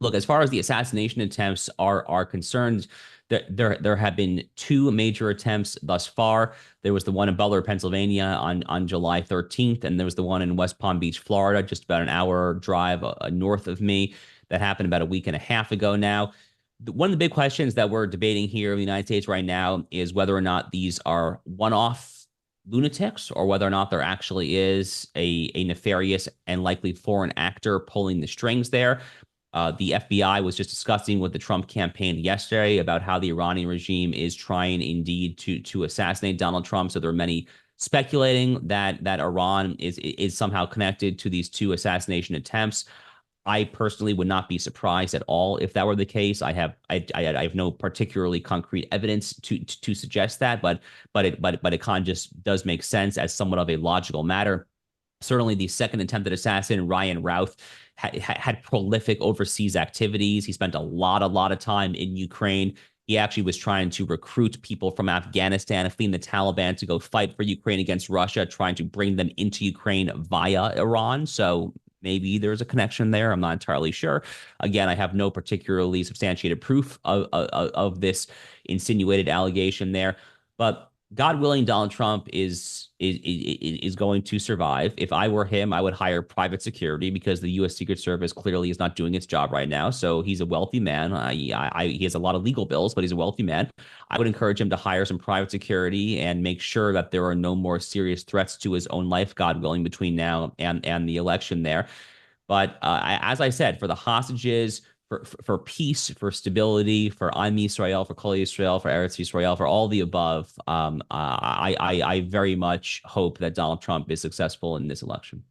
Look, as far as the assassination attempts are concerned, there have been 2 major attempts thus far. There was the one in Butler, Pennsylvania on July 13th, and there was the one in West Palm Beach, Florida, just about an hour drive north of me. That happened about a week and a half ago now. One of the big questions that we're debating here in the United States right now is whether or not these are one-off lunatics or whether or not there actually is a nefarious and likely foreign actor pulling the strings there. The FBI was just discussing with the Trump campaign yesterday about how the Iranian regime is trying indeed to assassinate Donald Trump. So there are many speculating that Iran is somehow connected to these two assassination attempts. I personally would not be surprised at all if that were the case. I have no particularly concrete evidence to suggest that, but it kind of just does make sense as somewhat of a logical matter. Certainly, the second attempted assassin, Ryan Routh, had prolific overseas activities. He spent a lot of time in Ukraine. He actually was trying to recruit people from Afghanistan, fleeing the Taliban, to go fight for Ukraine against Russia, trying to bring them into Ukraine via Iran. So maybe there's a connection there. I'm not entirely sure. Again, I have no particularly substantiated proof of this insinuated allegation there, but God willing, Donald Trump is going to survive. If I were him, I would hire private security because the U.S. Secret Service clearly is not doing its job right now. So he's a wealthy man. He has a lot of legal bills, but he's a wealthy man. I would encourage him to hire some private security and make sure that there are no more serious threats to his own life, God willing, between now and the election there. But as I said, for the hostages, for peace, for stability, for Am Yisrael, for Kol Yisrael, for Eretz Yisrael, for all the above, I very much hope that Donald Trump is successful in this election.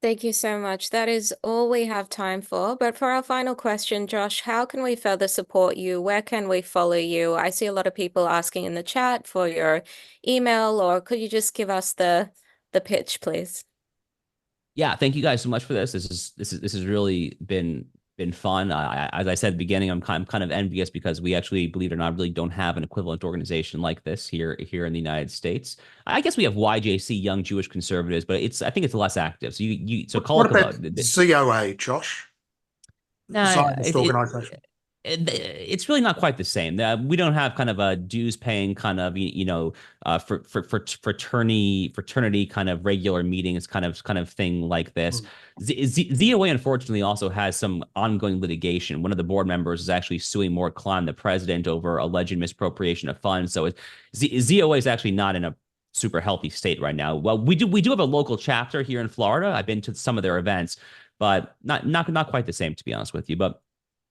Thank you so much. That is all we have time for. But for our final question, Josh, how can we further support you? Where can we follow you? I see a lot of people asking in the chat for your email, or could you just give us the pitch, please? Yeah, thank you guys so much for this. This has really been fun. As I said at the beginning, I'm kind of envious because we actually, believe it or not, really don't have an equivalent organization like this here in the United States. I guess we have YJC, Young Jewish Conservatives, but I think it's less active. So what about ZOA, Josh? Zionist organization. It's really not quite the same. We don't have kind of a dues paying kind of for fraternity kind of regular meetings kind of thing like this. ZOA unfortunately also has some ongoing litigation. One of the board members is actually suing Mort Klein, the president, over alleged misappropriation of funds. So ZOA is actually not in a super healthy state right now. Well, we do have a local chapter here in Florida. I've been to some of their events, but not quite the same, to be honest with you. But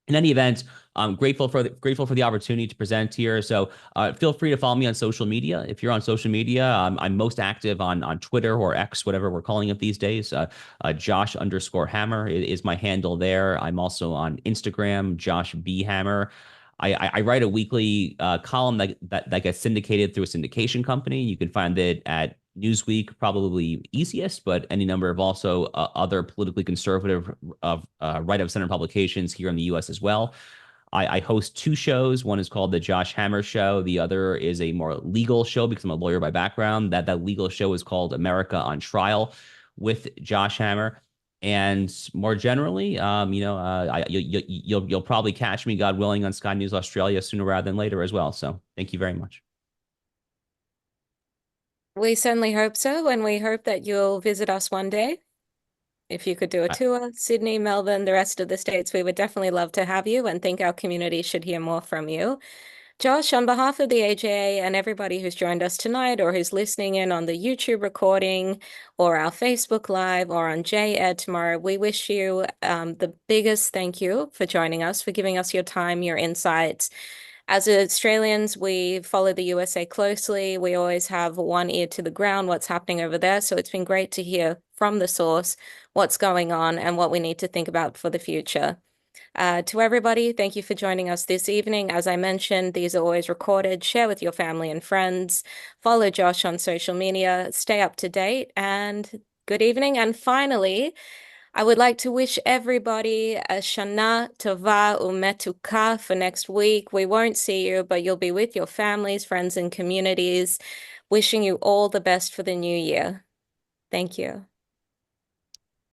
in any event, I'm grateful for the opportunity to present here. So feel free to follow me on social media. If you're on social media, I'm most active on Twitter or X, whatever we're calling it these days. Josh_Hammer is my handle there. I'm also on Instagram, Josh B Hammer. I write a weekly column that gets syndicated through a syndication company. You can find it at Newsweek, probably easiest, but any number of also other politically conservative right-of-center publications here in the U.S. as well. I host two shows. One is called The Josh Hammer Show. The other is a more legal show because I'm a lawyer by background. That legal show is called America on Trial with Josh Hammer. And more generally, you'll probably catch me, God willing, on Sky News Australia sooner rather than later as well. So thank you very much. We certainly hope so, and we hope that you'll visit us one day. If you could do a tour, Sydney, Melbourne, the rest of the states, we would definitely love to have you and think our community should hear more from you. Josh, on behalf of the AJA and everybody who's joined us tonight or who's listening in on the YouTube recording or our Facebook Live or on JEd tomorrow, we wish you the biggest thank you for joining us, for giving us your time, your insights. As Australians, we follow the USA closely. We always have one ear to the ground, what's happening over there. So it's been great to hear from the source what's going on and what we need to think about for the future. To everybody, thank you for joining us this evening. As I mentioned, these are always recorded. Share with your family and friends. Follow Josh on social media. Stay up to date and good evening. And finally, I would like to wish everybody a Shana Tova Umetuka for next week. We won't see you, but you'll be with your families, friends, and communities. Wishing you all the best for the new year. Thank you.